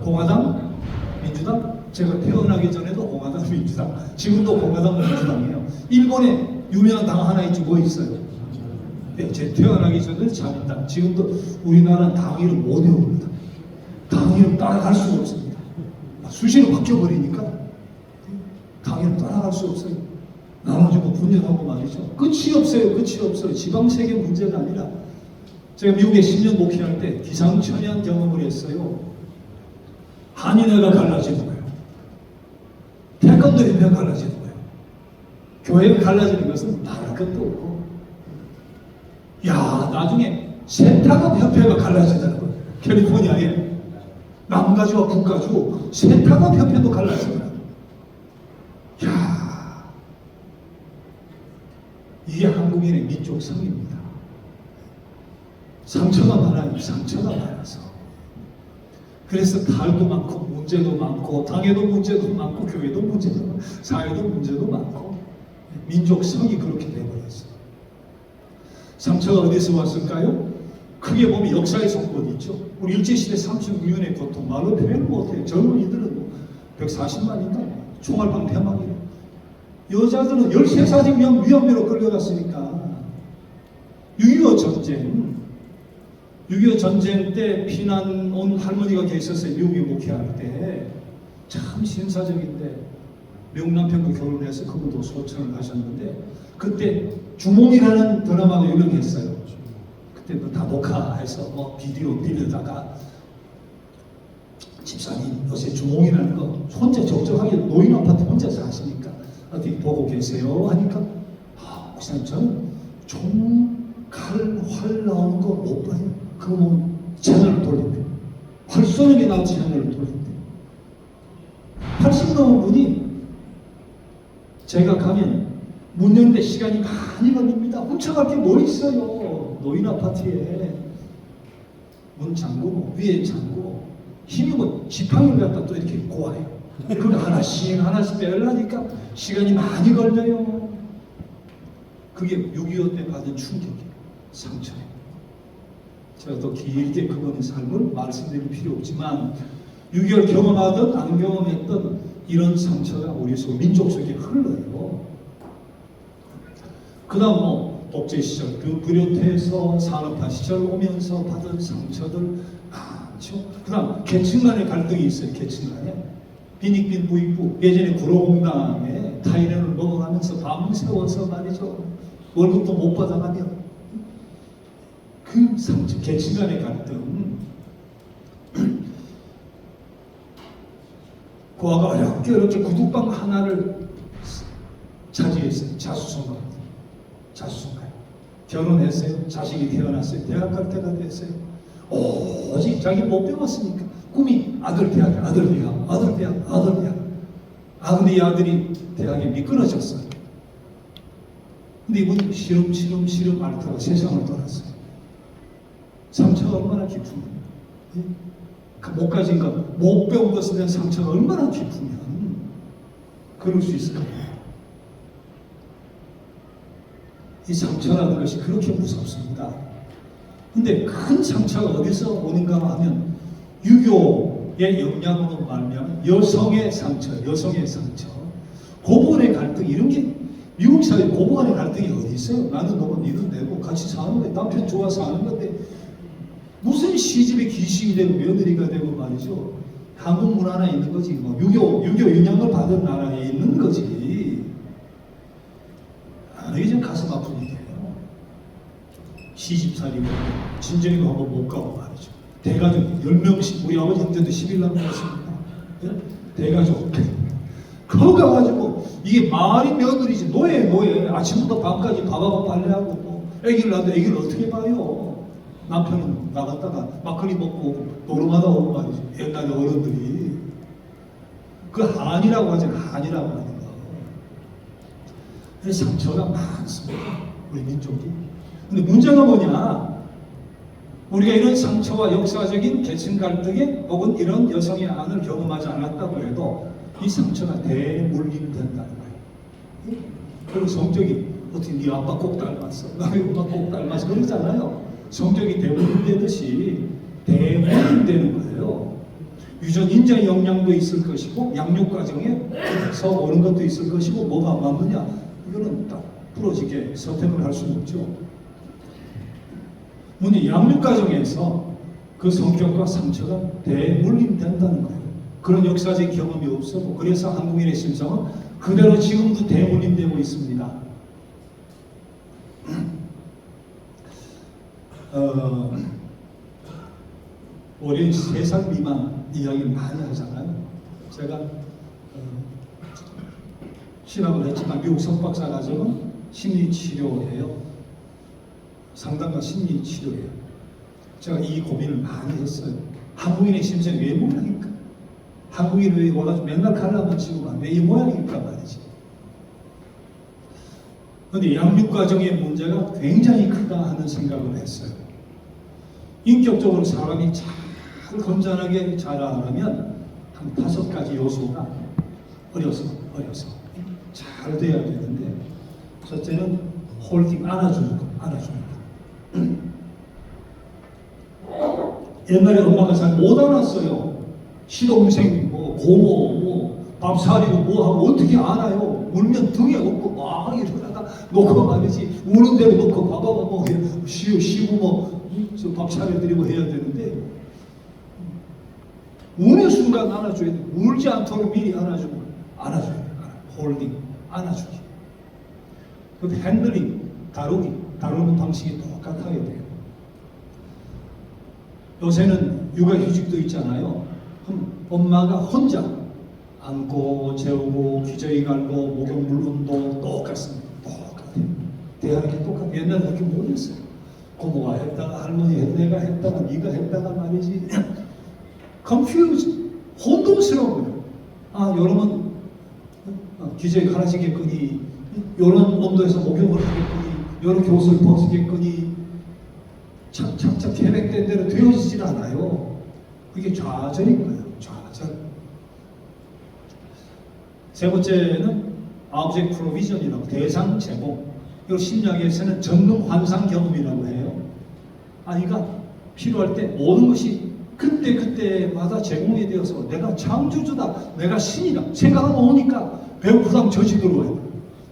[SPEAKER 1] 공화당, 민주당. 제가 태어나기 전에도 공화당, 민주당. 지금도 공화당, 민주당이에요. 일본에 유명한 당 하나 있죠. 뭐 있어요? 네, 제 태어나기 전에 자민당. 지금도 우리나라는 당 이름 못 외웁니다. 당 이름 따라갈 수가 없습니다. 수시로 바뀌어버리니까 당 이름 따라갈 수 없어요. 나머지 뭐 분열하고 말이죠. 끝이 없어요. 끝이 없어요. 지방세계 문제가 아니라, 제가 미국에 10년 목회할 때 기상천외한 경험을 했어요. 한인회가 갈라지는 거예요. 태권도 협회가 갈라지는 거예요. 교회가 갈라지는 것은 말할 것도 없고, 야, 나중에 세탁업 협회가 갈라지는 거예요. 캘리포니아에 남가주와 북가주 세탁업 협회도 갈라져요. 야, 이게 한국인의 민족성입니다. 상처가 많아요. 상처가 많아서. 그래서 탈도 많고 문제도 많고 당에도 문제도 많고 교회도 문제도 많고 사회도 문제도 많고 민족성이 그렇게 되어버렸어요. 상처가 어디서 왔을까요? 크게 보면 역사의 손꼽이 있죠. 우리 일제시대 36년의 고통 말로 표현 못해요. 젊은이들은 뭐 140만인가 총알 방패막이에요. 여자들은 13사직 위안부로 끌려갔으니까. 6.25 전쟁 때 피난 온 할머니가 계셨어요. 미국에 목회할 때. 참 신사적인데 미국 남편과 결혼해서 그분도 소천을 하셨는데, 그때 주몽이라는 드라마가 유명했어요. 그때 다 녹화해서 뭐 비디오 빌려다가 집사님 요새 주몽이라는 거 혼자 적적하게 노인 아파트 혼자 사시니까 어디 보고 계세요? 하니까, 목사님 저는 총, 칼, 활 나오는 거 못 봐요. 그거 보면 채널을 돌린대. 활 쏘는 게 나온 채널을 돌린대. 80 넘은 분이 그런데 시간이 많이 걸립니다. 훔쳐갈 게 뭐 있어요? 노인 아파트에 문 잠그고 위에 잠그고 힘이면 지팡이를 갖다 또 이렇게 고아요. 그걸 하나씩 빼려니까 시간이 많이 걸려요. 그게 6.25 때 받은 충격이에요. 상처예요. 제가 더 길게 그분의 삶을 말씀드릴 필요 없지만 6.25 경험하든 안 경험했던 이런 상처가 우리 속 민족 속에 흘러요. 그 다음 독재 시절, 그 불효태에서 산업화 시절 오면서 받은 상처들 많죠. 그 다음 계층 간의 갈등이 있어요. 계층 간에. 빈익빈 부익부, 예전에 구로공단에 타이레놀을 먹어가면서 밤새워서 말이죠. 월급도 못 받아가며 그 상처, 계층 간의 갈등. 고아가 어렵게 구두방 하나를 차지했어요. 자수성가. 결혼했어요. 자식이 태어났어요. 대학 갈 때가 됐어요. 오직 자기 못 배웠으니까 꿈이 아들 대학. 근데 이 아들이 대학에 미끄러졌어요. 근데 이분이 시름 앓다가 세상을 떠났어요. 상처가 얼마나 깊으면, 못 가진 것, 못 배운 것에 대한 상처가 얼마나 깊으면 그럴 수 있을까요? 이 상처라는 것이 그렇게 무섭습니다. 근데 큰 상처가 어디서 오는가 하면 유교의 영향으로 말하면 여성의 상처, 고부간의 갈등, 이런 게 미국 사회 고부간의 갈등이 어디 있어요? 나는 너가 니는 내고 같이 사는 거야. 남편 좋아서 사는 건데 무슨 시집에 귀신이 되고 며느리가 되고 말이죠. 한국 문화나 있는 거지. 유교 영향을 받은 나라에 있는 거지. 이게 좀 가슴 아픈 일이에요. 시집살이고 친정에도 한번 못 가고 말이죠. 대가족 10명씩, 우리 아버지 형제도 11남 나왔습니다. 대가족 그거 가가지고 이게 말이 며느리지. 노예 아침부터 밤까지 밥하고 빨래하고 애기를 낳는데 애기를 어떻게 봐요? 남편은 나갔다가 막걸리 먹고 노름하다 오고 말이죠. 옛날에 어른들이 그 한이라고 하잖아요. 한이라고 하는 거. 상처가 많습니다. 우리 민족이. 근데 문제가 뭐냐? 우리가 이런 상처와 역사적인 계층 갈등에 혹은 이런 여성의 안을 경험하지 않았다고 해도 이 상처가 대물림된다는 거예요. 그리고 성적이 어떻게 네 아빠 꼭 닮았어, 나의 엄마 꼭 닮았어 그러잖아요. 성적이 대물림되듯이 대물림되는 거예요. 유전 인자 영향도 있을 것이고 양육 과정에서 오는 것도 있을 것이고 뭐가 안 맞느냐? 이거는 딱 부러지게 선택을 할 수는 없죠. 문제 양육 과정에서 그 성격과 상처가 대물림된다는 거예요. 그런 역사적 경험이 없었고 그래서 한국인의 심성은 그대로 지금도 대물림되고 있습니다. 어린 3살 미만 이야기를 많이 하잖아요. 제가 신학을 했지만 미국 석박사 과정은 심리치료예요. 상담과 심리치료예요. 제가 이 고민을 많이 했어요. 한국인의 심성이 왜 모양일까? 한국인이 왜 와가지고 맨날 칼라만 치고 왜 이 모양일까 말이지. 그런데 양육 과정의 문제가 굉장히 크다 하는 생각을 했어요. 인격적으로 사람이 잘 건전하게 자라려면 한 5가지 요소가 어려서 잘 돼야 되는데, 첫째는 홀딩, 안아주는 거. 옛날에 엄마가 잘 못 안았어요. 시동생, 고모, 밥 사리고 하고 어떻게 안아요? 울면 등에 업고 막 일어나다 놓고 말이지. 우는 대로 놓고 봐봐 쉬고 밥 차려드리고 해야 되는데, 우는 순간 안아줘야 돼. 울지 않도록 미리 안아줘야 돼. 홀딩, 안아주기. 그 핸들링, 다루는 방식이 똑같아야 돼요. 요새는 육아휴직도 있잖아요. 그럼 엄마가 혼자 안고 재우고 기저귀 갈고 목욕물 운동 똑같습니다. 똑같아요. 대하는 게 똑같아요. 옛날에 그렇게 못했어요. 고모가 했다가 할머니 내가 했다가 네가 했다가 말이지. confused, 혼동스러운 거예요. 여러분 기저귀 하나씩 했거니 이런 온도에서 목욕을 하겠거니 이렇게 옷을 벗겠거니 착착 계획된 대로 되어지질 않아요. 그게 좌절인 거예요. 좌절. 세 번째는 object provision이라고, 대상 제공. 이거 신약에서는 전능 환상 경험이라고 해요. 아니가 필요할 때 모든 것이 그때마다 제공이 되어서 내가 창조주다, 내가 신이다 생각하고 오니까 배고프다면 젖이 들어와요.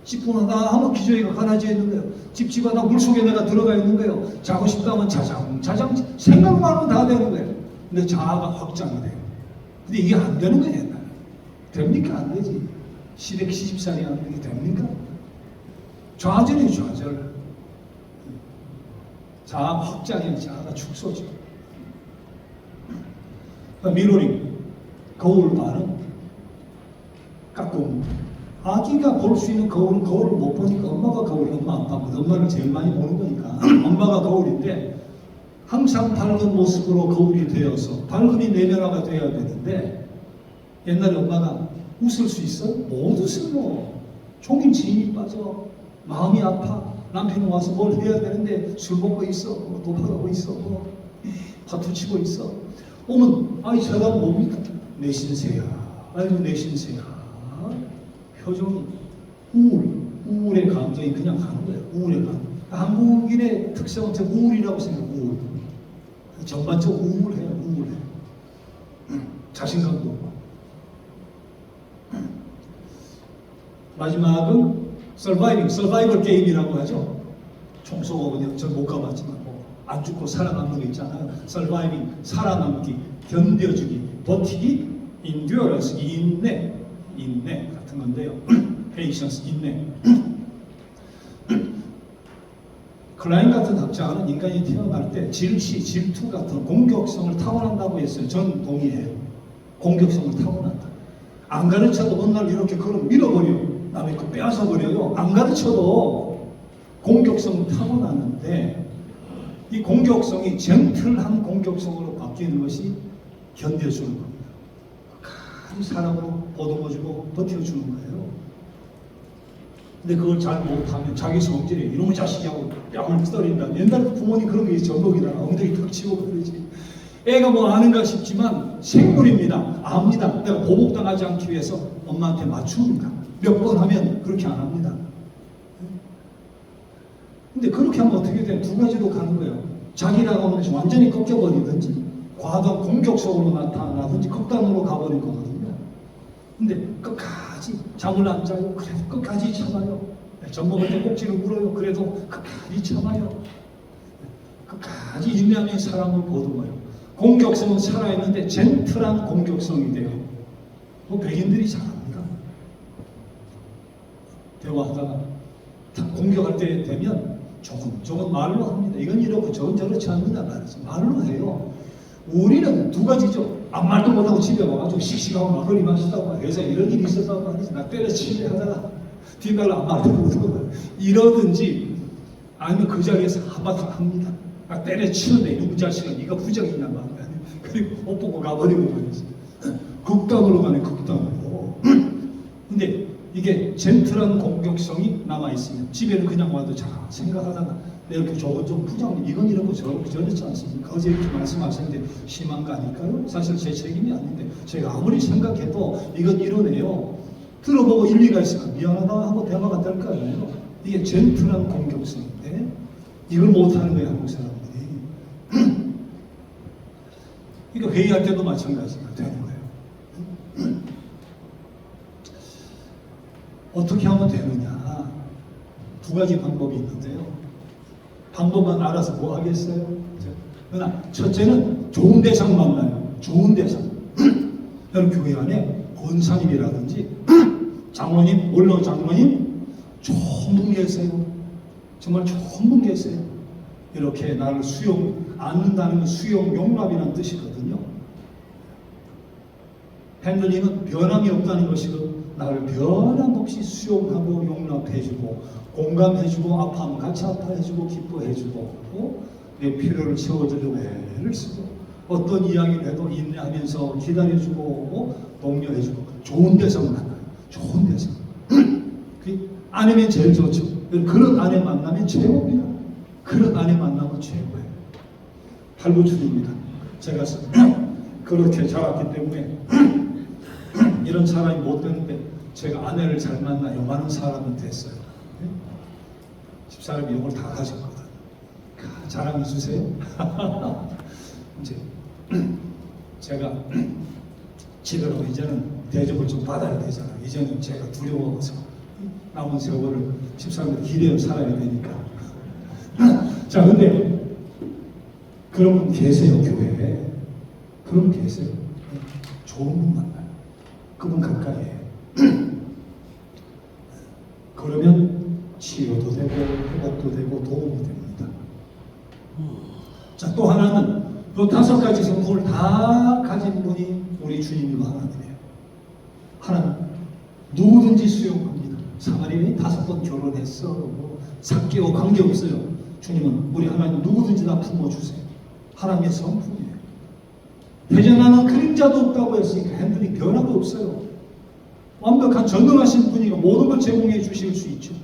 [SPEAKER 1] 찌뿌하다 하면 기저귀가 가라지에 있는 거예요. 찝찝하다 물속에 내가 들어가 있는 거예요. 자고 싶다면 자장 생각만 하면 다 되는 거예요. 근데 자아가 확장이 돼요. 근데 이게 안 되는 거예요. 옛날에. 됩니까? 안 되지. 시댁 시집살이 하는 게 됩니까? 좌절이에요. 좌절. 자아 확장이에요. 자아가 축소죠. 미러링, 거울 반응, 깎고 아기가 볼 수 있는 거울은 거울을 못 보니까 엄마가 거울, 엄마 안 봐거든. 엄마를 제일 많이 보는 거니까 엄마가 거울인데 항상 밝은 모습으로 거울이 되어서 밝음이 내면화가 돼야 되는데 옛날에 엄마가 웃을 수 있어? 못 웃어. 종일 진이 빠져. 마음이 아파. 남편이 와서 뭘 해야 되는데 술 먹고 있어. 도박하고 있어. 파투치고 있어. 오면 아이 저건 뭡니까? 내 신세야. 아이고 내 신세야. 표정이 우울의 감정이 그냥 가는 거예요. 우울의 감정. 한국인의 특성은 우울이라고 생각해요. 우울. 전반적으로 우울해요. 우울해. 자신감도 없고. 마지막은 서바이벌 게임이라고 하죠. 총 쏘고는 전 못 가봤지만 안 죽고 살아남는 거 있잖아요. 서바이빙, 살아남기, 견뎌주기, 버티기, endurance, 인내 같은 건데요. patience, 인내. 클라인 같은 학자는 인간이 태어날 때 질시, 질투 같은 공격성을 타고난다고 했어요. 저는 동의해요. 공격성을 타고난다. 안 가르쳐도 어느 날 이렇게 그걸 밀어버려. 남의 거 빼앗아 버려요. 안 가르쳐도 공격성을 타고나는데 이 공격성이 젠틀한 공격성으로 바뀌는 것이 견뎌주는 겁니다. 큰 사랑으로 보듬어주고 버텨주는 거예요. 근데 그걸 잘 못하면 자기 성질에 이놈의 자식이 하고 뺨을 때린다. 옛날에 부모님 그런 게 전복이라 엉덩이 턱 치고 그러지. 애가 뭐 아는가 싶지만 생물입니다. 압니다. 내가 보복당하지 않기 위해서 엄마한테 맞춥니다. 몇 번 하면 그렇게 안 합니다. 근데 그렇게 하면 어떻게 돼? 두 가지로 가는 거예요. 자기라고 하면 완전히 꺾여버리든지 과도한 공격적으로 나타나든지 극단으로 가버릴 거거든요. 근데 끝까지 잠을 안 자요. 그래도 끝까지 참아요. 젖 먹을 때 꼭지를 물어요. 그래도 끝까지 참아요. 끝까지 인내하며 사랑을 보듬어요. 공격성은 살아있는데 젠틀한 공격성이 돼요. 뭐 백인들이 잘합니다. 대화하다가 공격할 때 되면 조금 말로 합니다. 이건 이렇고 저건 저렇지 않는다 말이죠. 말로 해요. 우리는 두 가지죠. 아무 말도 못하고 집에 와가지고 씩씩하고 막걸리 마시다가 회사에 이런 일이 있었다고 말이지. 나 때려치려 하다가 뒷날로 아무 말도 못하고 이러든지 아니면 그 자리에서 한바탕 합니다. 나 때려치는데 이놈 자식은 네가 부정이냐 말이야. 그리고 옷 보고 가버리고 말이지. 극단으로 가네 극단으로. 근데 이게 젠틀한 공격성이 남아있으면 집에는 그냥 와도 잘 생각하다가 이렇게 조금 부장님 이건 이러고 저렇지 않습니까? 어제 이렇게 말씀하셨는데 심한 거 아닐까요? 사실 제 책임이 아닌데 제가 아무리 생각해도 이건 이러네요. 들어보고 일리가 있으면 미안하다 하고 대화가 될 거 아니에요. 이게 젠틀한 공격성인데 이걸 못하는 거예요. 한국 사람들이. 이거 회의할 때도 마찬가지가 되는 거예요. 어떻게 하면 되느냐? 두 가지 방법이 있는데요. 방법만 알아서 뭐 하겠어요? 그러나 첫째는 좋은 대상 만나요. 좋은 대상. 여러분 교회 안에 권사님이라든지 장로님, 원로 장로님 좋은 분 계세요. 정말 좋은 분 계세요. 이렇게 나를 안는다는 건 수용, 용납이라는 뜻이거든요. 핸들링은 변함이 없다는 것이고 나를 변함없이 수용하고 용납해주고 공감해주고 아파하면 같이 아파해주고 기뻐해주고 내 필요를 채워주려고 애를 쓰고 어떤 이야기를 해도 인내하면서 기다려주고 독려해주고 좋은 대상 만나요. 좋은 대상. 아내면 제일 좋죠. 그런 아내 만나면 최고입니다. 그런 아내 만나면 최고예요. 팔부출입니다. 제가 그렇게 자랐기 때문에 이런 사람이 못 되는데 제가 아내를 잘 만나 요만한 사람은 됐어요. 집사람이 이걸 다 가졌거든. 자랑해 주세요. 이제 제가 집에로 이제는 대접을 좀 받아야 되잖아요. 이제는 제가 두려워서 남은 세월을 집사람들 기대어 살아야 되니까. 자, 근데 그런 분 계세요, 교회에. 그런 분 계세요. 좋은 분 만나요. 그분 가까이 해요. 그러면 치료도 되고 회복도 되고 도움이 됩니다. 자, 또 하나는 이 5가지 성품을 다 가진 분이 우리 주님이고 하나님이에요. 하나님 누구든지 수용합니다. 사마리아인이 5번 결혼했어. 뭐 삭개와 관계없어요. 주님은 우리 하나님 누구든지 다 품어주세요. 하나님의 성품이에요. 배전하는 그림자도 없다고 했으니까 핸들이 변화도 없어요. 완벽한 전능하신 분이고 모든 걸 제공해 주실 수 있죠.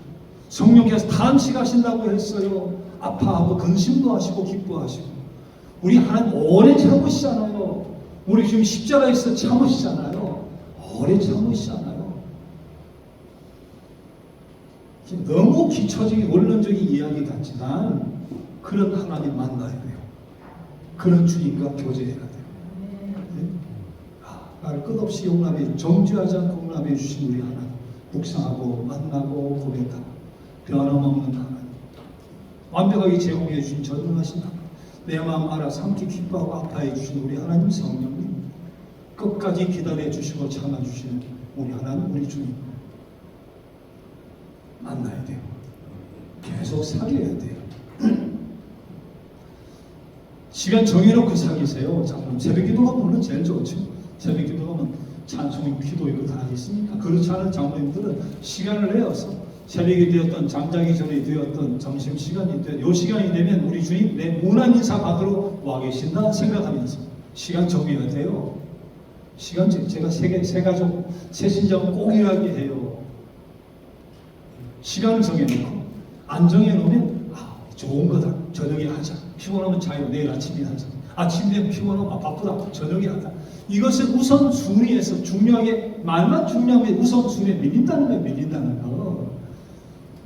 [SPEAKER 1] 성령께서 탄식하신다고 했어요. 아파하고 근심도 하시고 기뻐하시고. 우리 하나님 오래 참으시잖아요. 우리 지금 십자가에서 참으시잖아요. 오래 참으시잖아요. 너무 기초적인 원론적인 이야기 같지만 그런 하나님 만나야 돼요. 그런 주님과 교제해야 돼요. 네? 나를 끝없이 용납해 정죄하지 않고 용납해 주신 우리 하나님, 묵상하고 만나고 고백하고 변함없는 하나님, 완벽하게 제공해 주신 전능하신 하나님, 내 마음 알아 삼키 기뻐하고 아파해 주신 우리 하나님 성령님, 끝까지 기다려 주시고 참아 주시는 우리 하나님, 우리 주님 만나야 돼요. 계속 사귀어야 돼요. 시간 정해놓고 사귀세요. 자, 그럼 새벽 기도가 물론 제일 좋죠. 새벽 기도하면 찬송, 기도 이거 다 있으니까. 그렇지 않은 장로님들은 시간을 내어서 새벽이 되었던 잠자기 전에 되었던 점심시간이 되었던 이 시간이 되면 우리 주님 내 무난 인사 받으러 와 계신다 생각하면서 시간 정해야 돼요. 시간 제가 세 가족 새신자는 꼭 일하게 해요. 시간을 정해놓고 안 정해놓으면 좋은 거다. 저녁에 하자. 피곤하면 자유. 내일 아침에 하자. 아침 되면 피곤하면 바쁘다. 저녁에 하자. 이것은 우선순위에서 중요하게 말만 중요하면 우선순위에 밀린다는 거예요. 밀린다는 거.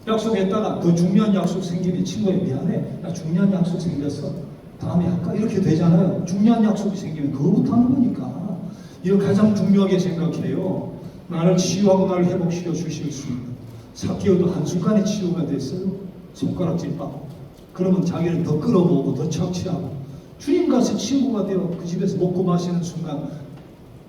[SPEAKER 1] 약속했다가 더 중요한 약속 생기면 친구에 미안해. 나 중요한 약속 생겼어. 다음에 할까? 이렇게 되잖아요. 중요한 약속이 생기면 그거부터 하는 거니까. 이걸 가장 중요하게 생각해요. 나를 치유하고 나를 회복시켜 주실 수 있는. 삭개오도 한순간에 치유가 됐어요. 손가락질 받고. 그러면 자기를 더 끌어보고 더 착취하고 주님 가서 친구가 되어 그 집에서 먹고 마시는 순간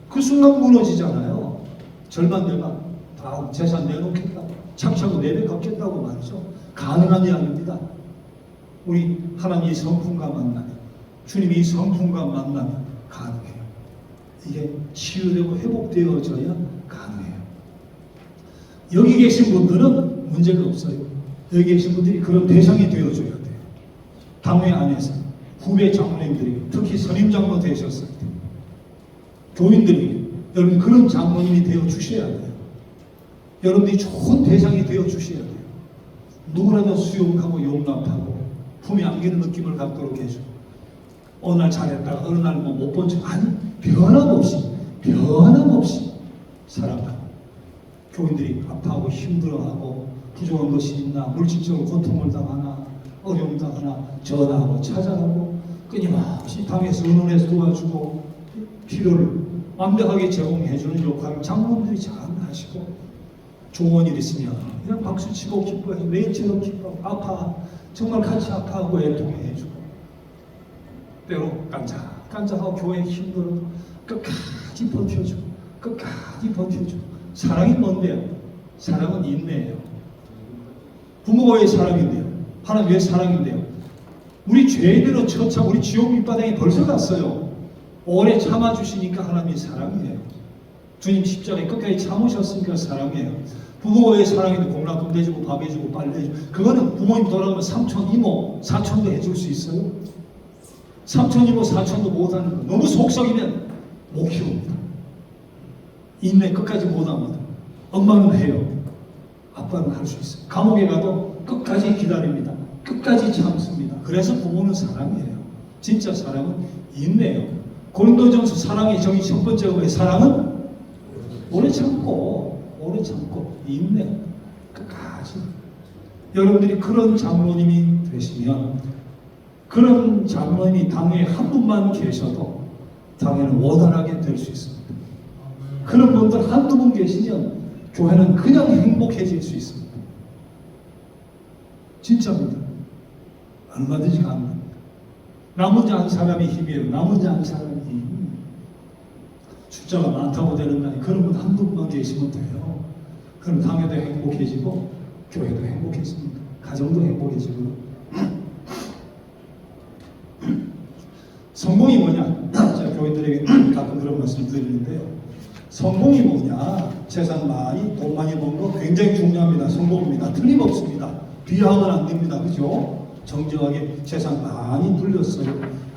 [SPEAKER 1] 그 순간 무너지잖아요. 절반들만 다 재산 내놓겠다. 착취하고 내배 갚겠다고 말이죠. 가능한 이야기입니다. 우리 하나님의 성품과 만나면 주님이 성품과 만나면 가능해요. 이게 치유되고 회복되어져야 가능해요. 여기 계신 분들은 문제가 없어요. 여기 계신 분들이 그런 대상이 되어줘야 돼요. 당회 안에서 후배 장로님들이 특히 선임 장로 되셨을 때 교인들이 여러분 그런 장로님이 되어 주셔야 돼요. 여러분들이 좋은 대상이 되어 주셔야 돼요. 누구라도 수용하고 용납하고 품에 안기는 느낌을 갖도록 해주고 어느 날 잘했다가 어느 날 못 본 척 아니 변함없이 사랑하고 교인들이 아파하고 힘들어하고 부족한 것이 있나 물질적으로 고통을 당하나 어려움 당하나 전화하고 찾아가고 끊임없이 당에서 의논해서 도와주고 필요를 완벽하게 제공해주는 역할을 장로님들이 잘 하시고 좋은 일 있으면 그냥 박수치고 기뻐해서 매일처럼 기뻐하고 아파 정말 같이 아파하고 애통해주고 때로 깐짝하고 교회 힘들어도 끝까지 버텨주고 사랑이 뭔데요? 사랑은 인내예요. 부모가 왜 사랑인데요? 하나님 왜 사랑인데요? 우리 죄대로 처참 우리 지옥 밑바닥에 벌써 갔어요. 오래 참아주시니까 하나님이 사랑이에요. 주님 십자가에 끝까지 참으셨으니까 사랑이에요. 부모가 왜 사랑인데 공락금 대주고 밥 해주고 빨래 해주고 그거는 부모님 돌아가면 삼촌, 이모, 사촌도 해줄 수 있어요? 삼촌, 이모, 사촌도 못하는 거 너무 속썩이면 못 키웁니다. 인내 끝까지 못합니다. 엄마는 해요. 아빠 아빠는 할 수 있어요. 감옥에 가도 끝까지 기다립니다. 끝까지 참습니다. 그래서 부모는 사랑이에요. 진짜 사랑은 인내예요. 고린도전서 사랑의 정의 첫 번째가 뭐예요? 사랑은 오래 참고 인내 끝까지. 여러분들이 그런 장로님이 되시면, 그런 장로님이 당에 한 분만 계셔도 당에는 원활하게 될 수 있습니다. 그런 분들 한두 분 계시면 교회는 그냥 행복해질 수 있습니다. 진짜입니다. 얼마든지 가능합니다. 나 혼자 한 사람이 힘이에요. 나 혼자 한 사람이 힘. 숫자가 많다고 되는 게 아니에요. 그런 분 한두 분만 계시면 돼요. 그럼 당회도 행복해지고 교회도 행복해집니다. 가정도 행복해지고요. 성공이 뭐냐? 제가 교인들에게 가끔 그런 말씀을 드리는데요. 성공이 뭐냐? 재산 많이, 돈 많이 버는 거 굉장히 중요합니다. 성공입니다. 틀림없습니다. 비하하면 안 됩니다. 그죠? 정정하게 재산 많이 불렸어요.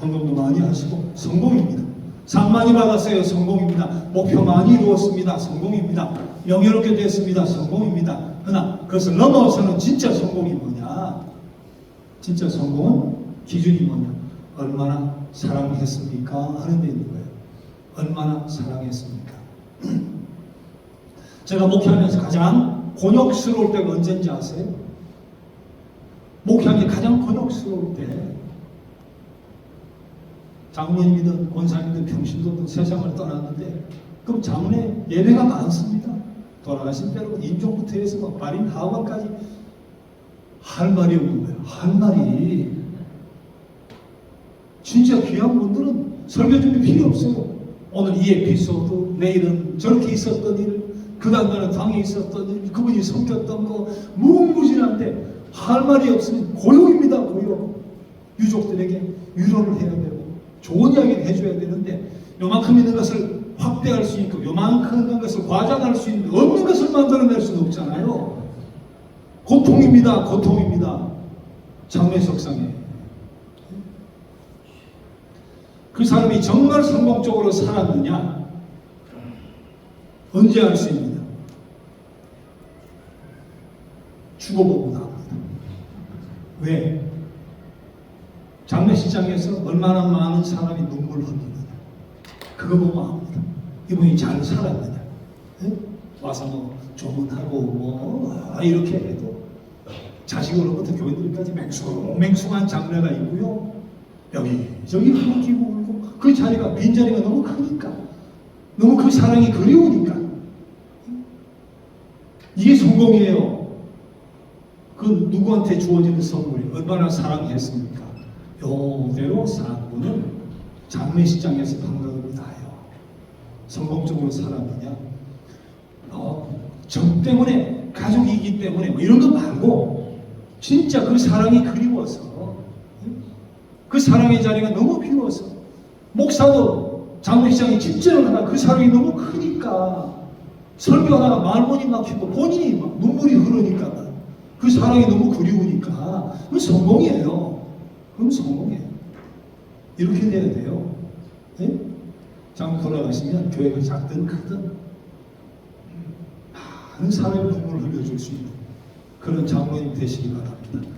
[SPEAKER 1] 헌금도 많이 하시고 성공입니다. 상 많이 받았어요. 성공입니다. 목표 많이 이루었습니다. 성공입니다. 명예롭게 됐습니다. 성공입니다. 그러나 그것을 넘어서는 진짜 성공이 뭐냐? 진짜 성공은 기준이 뭐냐? 얼마나 사랑했습니까? 하는 데 있는 거예요. 얼마나 사랑했습니까? 제가 목회하면서 가장 곤욕스러울 때가 언제인지 아세요? 목회하는 게 가장 곤욕스러울 때, 장로님이든 권사님이든 평신도든 세상을 떠났는데, 그럼 장례 예배가 많습니다. 돌아가신 때로 임종부터 해서 막 발인 하원까지 할 말이 없는 거예요. 할 말이. 진짜 귀한 분들은 설교 준비 필요 없어요. 오늘 이 에피소드, 내일은 저렇게 있었던 일, 그 다음날은 당에 있었던 일, 그분이 섬겼던 거 무궁무진한데 할 말이 없으면 고용입니다. 고용. 유족들에게 위로를 해야 되고 좋은 이야기를 해줘야 되는데, 요만큼 있는 것을 확대할 수 있고 요만큼 있는 것을 과장할 수 있는데 없는 것을 만들어낼 수는 없잖아요. 고통입니다. 고통입니다. 장례석상에 그 사람이 정말 성공적으로 살았느냐? 언제 알 수 있느냐? 죽어보고 나옵니다. 왜? 장례식장에서 얼마나 많은 사람이 눈물 흘리느냐? 그거 보고 압니다. 이분이 잘 살았느냐? 네? 와서 뭐 조문하고 뭐 이렇게 해도 자식으로부터 교인들까지 맹숭한 장례가 있고요. 여기 흐르기고 울고, 그 자리가, 빈자리가 너무 크니까, 너무 그 사랑이 그리우니까. 이게 성공이에요. 그 누구한테 주어지는 선물이 얼마나 사랑했습니까? 요대로 사랑꾼은 장례식장에서 감각을 다해요. 성공적으로 살았느냐? 정 때문에, 가족이기 때문에 뭐 이런 거 말고 진짜 그 사랑이 그리워서, 그 사랑의 자리가 너무 비워서, 목사도 장례식장에 집전을 하다 그 사랑이 너무 크니까 설교하다가 말문이 막히고 본인이 막 눈물이 흐르니까 그 사랑이 너무 그리우니까 그건 성공이에요. 그건 성공이에요. 이렇게 돼야 돼요. 네? 장로 돌아가시면 교회가 작든 크든 많은 사람의 눈물을 흘려줄 수 있는 그런 장로님 되시기 바랍니다.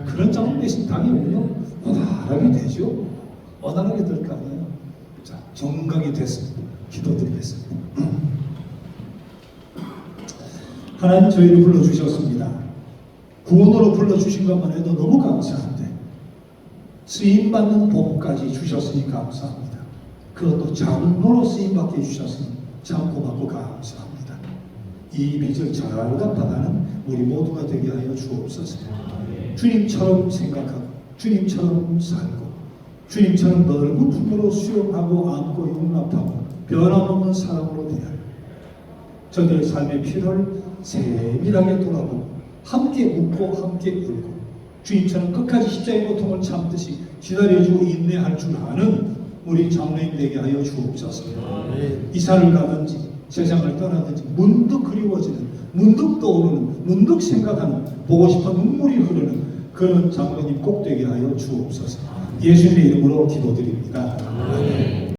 [SPEAKER 1] 그런 장로 되신 당연히요 원활하게 되죠. 원활하게 될 거 아니에요. 자, 정강이 됐습니다. 기도드리겠습니다. 하나님, 저희를 불러주셨습니다. 구원으로 불러주신 것만 해도 너무 감사한데 쓰임받는 복까지 주셨으니 감사합니다. 그것도 장로로 쓰임받게 해주셨으니 참 고맙고 감사합니다. 이 빚을 잘 갚아가는 우리 모두가 되게 하여 주옵소서. 주님처럼 생각하고 주님처럼 살고 주님처럼 넓은 품으로 수용하고 안고 용납하고 변함없는 사랑으로 대하여 저들의 삶의 필요를 세밀하게 돌아보고 함께 웃고 함께 울고 주님처럼 끝까지 십자가의 고통을 참듯이 기다려주고 인내할 줄 아는 우리 장로님 되게 하여 주옵소서. 이사를 가든지 세상을 떠나든지 문득 그리워지는, 문득 떠오르는, 문득 생각하는, 보고 싶은 눈물이 흐르는 그런 장로님 꼭 되게 하여 주옵소서. 예수님의 이름으로 기도드립니다. 아멘.